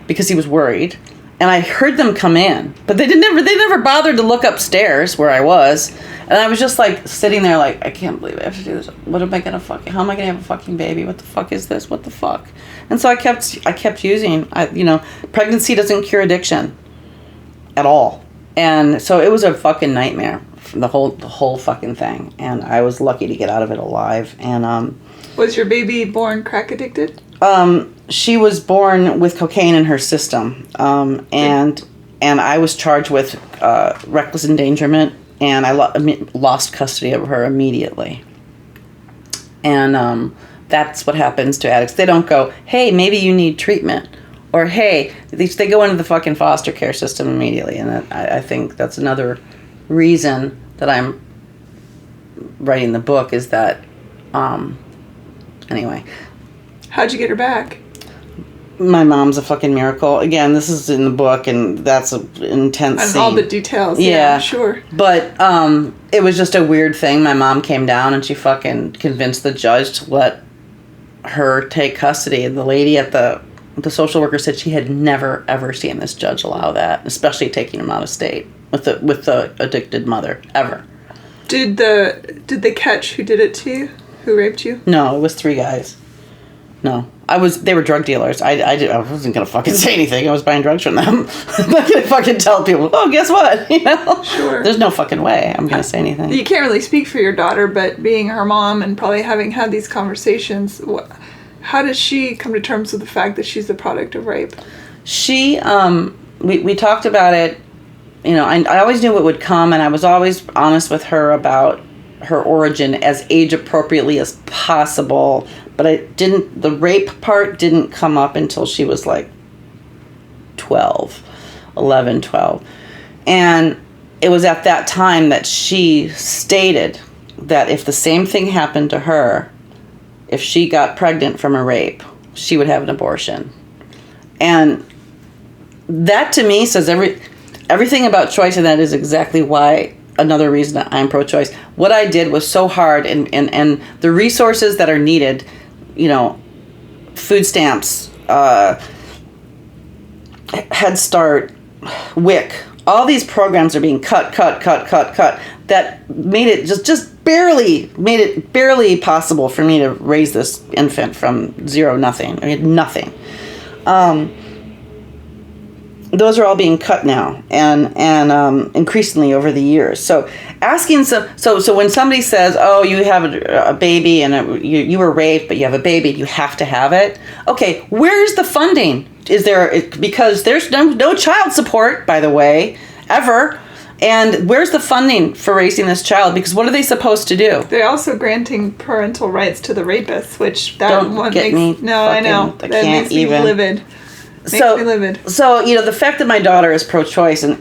because he was worried. And I heard them come in, but they never bothered to look upstairs where I was. And I was just like sitting there like, I can't believe I have to do this. What am I going to how am I going to have a fucking baby? What the fuck is this? What the fuck? And so I kept using, pregnancy doesn't cure addiction at all. And so it was a fucking nightmare, the whole fucking thing. And I was lucky to get out of it alive. And, was your baby born crack addicted? She was born with cocaine in her system, and I was charged with reckless endangerment, and I lost custody of her immediately. And that's what happens to addicts. They don't go, hey, maybe you need treatment, or hey, they go into the fucking foster care system immediately. And I think that's another reason that I'm writing the book is that, anyway. How'd you get her back? My mom's a fucking miracle. Again, this is in the book, and that's an intense scene. And all the details. Yeah, sure. But it was just a weird thing. My mom came down, and she fucking convinced the judge to let her take custody. And the lady at the the social worker said she had never, ever seen this judge allow that, especially taking him out of state with the addicted mother, ever. Did they catch who did it to you? Who raped you? No, it was 3 guys. No. They were drug dealers. I wasn't going to fucking say anything. I was buying drugs from them. I'm not going to fucking tell people, oh, guess what? You know? Sure. There's no fucking way I'm going to say anything. You can't really speak for your daughter, but being her mom and probably having had these conversations, how does she come to terms with the fact that she's the product of rape? She, we talked about it. You know, I always knew it would come, and I was always honest with her about her origin as age appropriately as possible. But the rape part didn't come up until she was like 11, 12. And it was at that time that she stated that if the same thing happened to her, if she got pregnant from a rape, she would have an abortion. And that to me says everything about choice, and that is exactly why another reason that I'm pro-choice. What I did was so hard, and the resources that are needed, you know, food stamps, Head Start, WIC, all these programs are being cut. That made it just barely possible for me to raise this infant from nothing. I mean, nothing. Those are all being cut now, and increasingly over the years. So asking so when somebody says, "Oh, you have a baby and you were raped, but you have a baby, you have to have it." Okay, where's the funding? Is there, because there's no child support, by the way, ever. And where's the funding for raising this child? Because what are they supposed to do? They're also granting parental rights to the rapists, which that Don't one get makes me no, I know I that can't makes me even. livid. Makes me livid. So, you know, the fact that my daughter is pro-choice and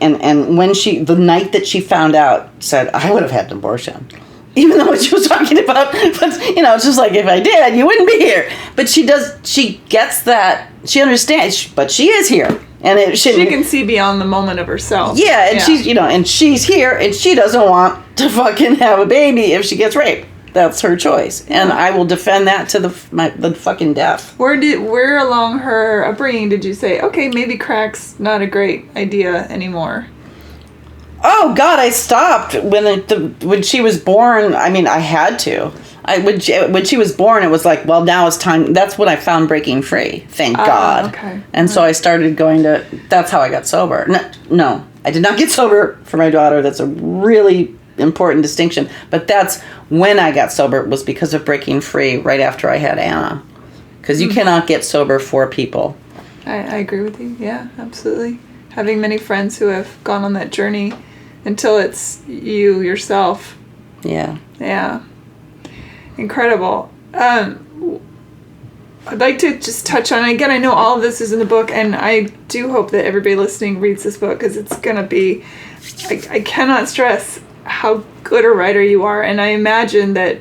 when the night that she found out, said, I would have had an abortion. Even though what she was talking about, but, you know, it's just like, if I did, you wouldn't be here. But she gets that, she understands, but she is here. And she can see beyond the moment of herself. Yeah, and she's, you know, and she's here, and she doesn't want to fucking have a baby if she gets raped. That's her choice, and I will defend that to the fucking death. Where along her upbringing did you say, okay, maybe crack's not a great idea anymore? Oh God, I stopped when she was born. I mean, I had to. When she was born, it was like, well, now it's time. That's when I found breaking free. Thank God. Okay. And so I started going to. That's how I got sober. No, I did not get sober for my daughter. That's a really important distinction. But that's when I got sober, was because of breaking free right after I had Anna. Because you cannot get sober for people. I agree with you. Yeah, absolutely. Having many friends who have gone on that journey until it's you yourself. Yeah. Yeah. Incredible. I'd like to just touch on, again, I know all of this is in the book, and I do hope that everybody listening reads this book, because it's going to be, I cannot stress how good a writer you are, and I imagine that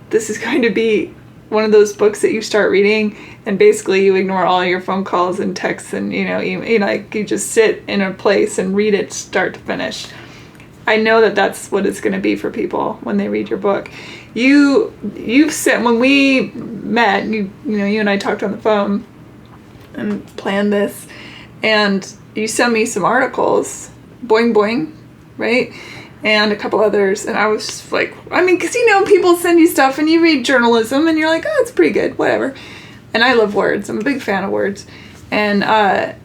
this is going to be one of those books that you start reading and basically you ignore all your phone calls and texts, and you just sit in a place and read it start to finish. I know that that's what it's going to be for people when they read your book. You've said, when we met, you and I talked on the phone and planned this, and you sent me some articles, Boing Boing, right? And a couple others, and I was just like, I mean, because people send you stuff and you read journalism and you're like, oh, it's pretty good, whatever. And I love words. I'm a big fan of words. And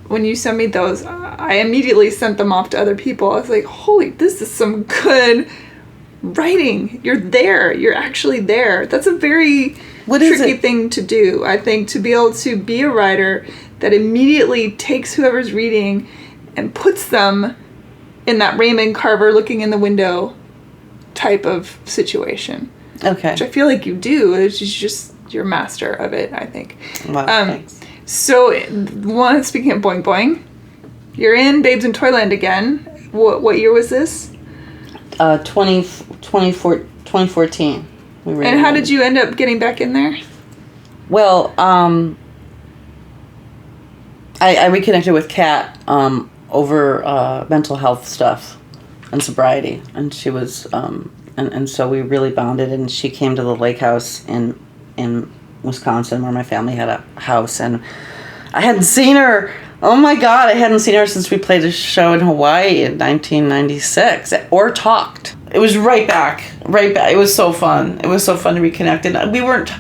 when you sent me those, I immediately sent them off to other people. I was like, holy, this is some good writing. You're there. You're actually there. That's a very tricky thing to do, I think, to be able to be a writer that immediately takes whoever's reading and puts them in that Raymond Carver looking in the window type of situation. Okay. Which I feel like you do. It's just you're master of it, I think. Wow, thanks. So, speaking of Boing Boing, you're in Babes in Toyland again. What year was this? 2014. And how did you end up getting back in there? Well, I reconnected with Kat over mental health stuff and sobriety, and she was and so we really bonded, and she came to the lake house in Wisconsin, where my family had a house, and I hadn't seen her. Oh my God, I hadn't seen her since we played a show in Hawaii in 1996 or talked. It was right back. It was so fun. It was so fun to reconnect. And we weren't.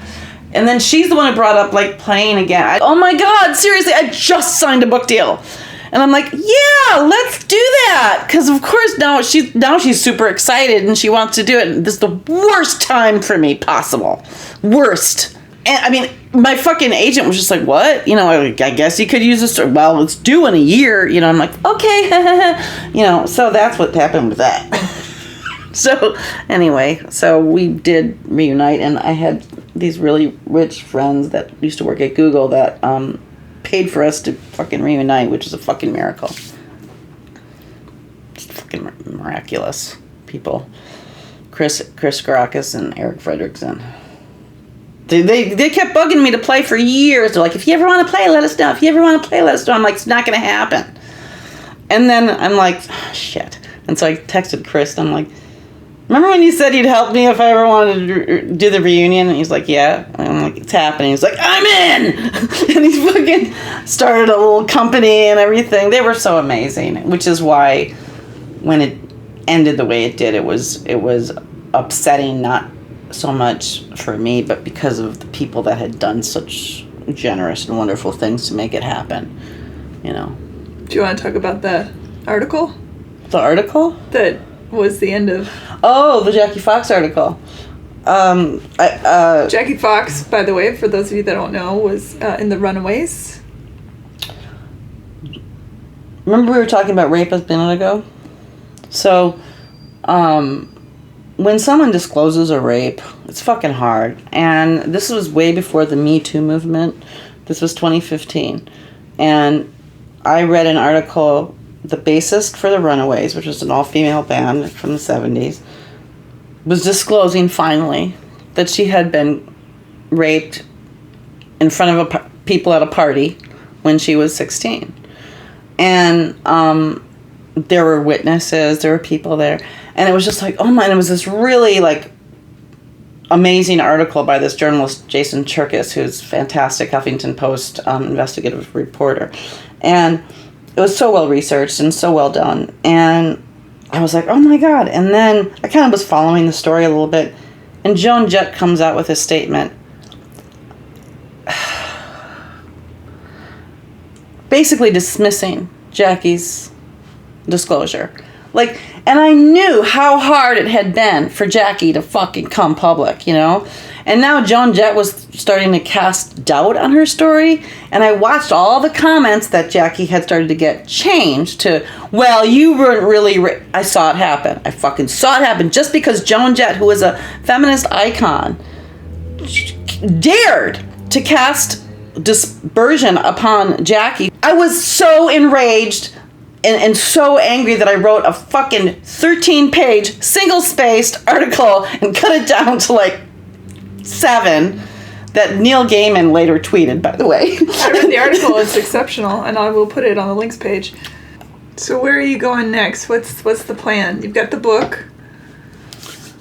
And then she's the one who brought up like playing again. Oh my God, seriously, I just signed a book deal. And I'm like, yeah, let's do that. Because of course now she's super excited and she wants to do it. And this is the worst time for me possible. Worst. And I mean, my fucking agent was just like, what? You know, I guess you could use this. Well, it's due in a year. You know, I'm like, okay. You know, so that's what happened with that. So anyway, so we did reunite. And I had these really rich friends that used to work at Google that paid for us to fucking reunite, which is a fucking miracle. Just fucking miraculous people. Chris Garakis and Eric Fredrickson. They kept bugging me to play for years. They're like, if you ever want to play, let us know. If you ever want to play, let us know. I'm like, it's not going to happen. And then I'm like, oh, shit. And so I texted Chris, and I'm like, remember when you said you'd help me if I ever wanted to do the reunion? And he's like, yeah. And I'm like, it's happening. He's like, I'm in! And he fucking started a little company and everything. They were so amazing, which is why when it ended the way it did, it was upsetting, not so much for me, but because of the people that had done such generous and wonderful things to make it happen, you know. Do you want to talk about the article? The article? That was the end of... Oh, the Jackie Fox article. Jackie Fox, by the way, for those of you that don't know, was in the Runaways. Remember we were talking about rape a minute ago? So, when someone discloses a rape, it's fucking hard. And this was way before the Me Too movement. This was 2015. And I read an article, the bassist for the Runaways, which was an all-female band from the 70s, was disclosing finally that she had been raped in front of people at a party when she was 16. And there were witnesses, there were people there. And it was just like, oh my, and it was this really like amazing article by this journalist, Jason Cherkis, who's fantastic Huffington Post investigative reporter. And it was so well researched and so well done. And I was like, oh my God. And then I kind of was following the story a little bit. And Joan Jett comes out with a statement basically dismissing Jackie's disclosure. Like, and I knew how hard it had been for Jackie to fucking come public, you know? And now Joan Jett was starting to cast doubt on her story. And I watched all the comments that Jackie had started to get changed to, well, you weren't really... I saw it happen. I fucking saw it happen just because Joan Jett, who is a feminist icon, dared to cast dispersion upon Jackie. I was so enraged and so angry that I wrote a fucking 13-page, single-spaced article and cut it down to like 7 that Neil Gaiman later tweeted, by the way. I read the article. It's exceptional, and I will put it on the links page. So where are you going next? What's the plan? You've got the book.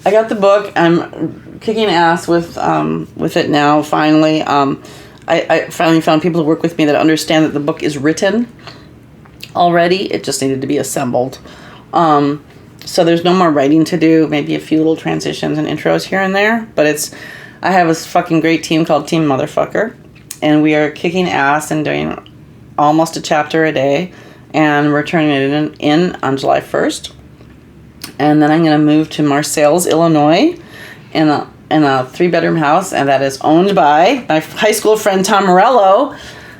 I got the book. I'm kicking ass with it now, finally. I finally found people to work with me that understand that the book is written already. It just needed to be assembled. So there's no more writing to do, maybe a few little transitions and intros here and there, but I have a fucking great team called Team Motherfucker, and we are kicking ass and doing almost a chapter a day, and we're turning it in on July 1st. And then I'm going to move to Marseilles, Illinois, in a 3-bedroom house, and that is owned by my high school friend Tom Morello,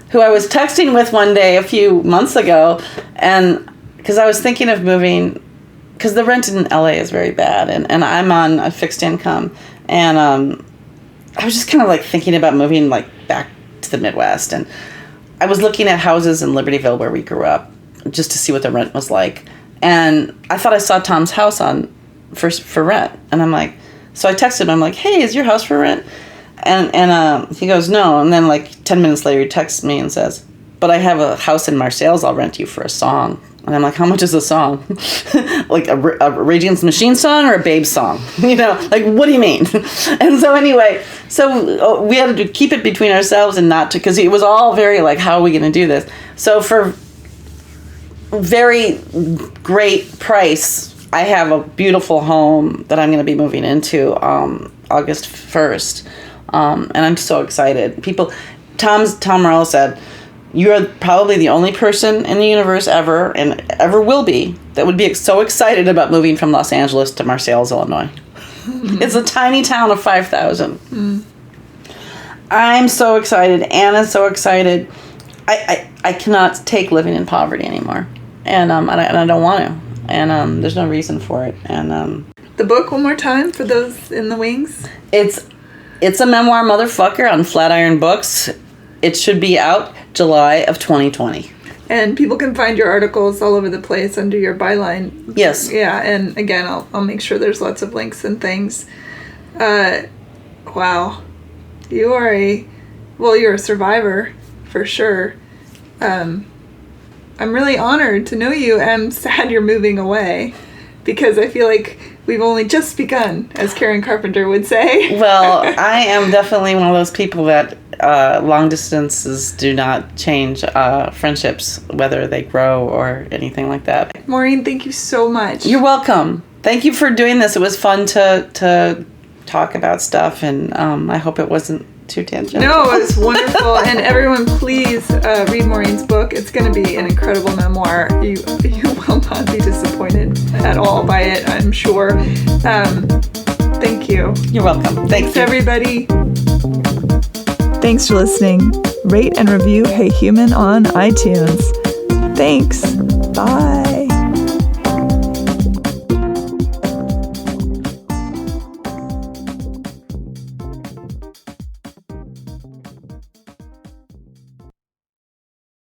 who I was texting with one day a few months ago, and because I was thinking of moving, because the rent in LA is very bad, and I'm on a fixed income, and I was just kind of like thinking about moving like back to the Midwest, and I was looking at houses in Libertyville where we grew up just to see what the rent was like, and I thought I saw Tom's house on for rent, and I'm like, so I texted him, I'm like, hey, is your house for rent? And he goes, no. And then like 10 minutes later, he texts me and says, but I have a house in Marseilles I'll rent you for a song. And I'm like, how much is a song? Like a Rage Against the Machine song or a Babe song? You know, like, what do you mean? And so anyway, we had to keep it between ourselves and not to, because it was all very like, how are we going to do this? So for very great price, I have a beautiful home that I'm going to be moving into August 1st. And I'm so excited. Tom Morello said, you are probably the only person in the universe ever, and ever will be, that would be so excited about moving from Los Angeles to Marseilles, Illinois. Mm-hmm. It's a tiny town of 5,000. Mm. I'm so excited. Anna's so excited. I cannot take living in poverty anymore, and I don't want to, and there's no reason for it. And the book, one more time for those in the wings. It's a memoir, motherfucker, on Flatiron Books. It should be out July of 2020. And people can find your articles all over the place under your byline. Yes. Yeah, and again, I'll make sure there's lots of links and things. Wow. You're a survivor, for sure. I'm really honored to know you. I'm sad you're moving away, because I feel like we've only just begun, as Karen Carpenter would say. Well, I am definitely one of those people that long distances do not change friendships, whether they grow or anything like that. Maureen, thank you so much. You're welcome. Thank you for doing this. It was fun to talk about stuff, and I hope it wasn't too tangential. No, it was wonderful. And everyone, please read Maureen's book. It's going to be an incredible memoir. You will not be disappointed at all by it, I'm sure. Thank you. You're welcome. Thanks everybody. Thanks for listening. Rate and review Hey Human on iTunes. Thanks. Bye.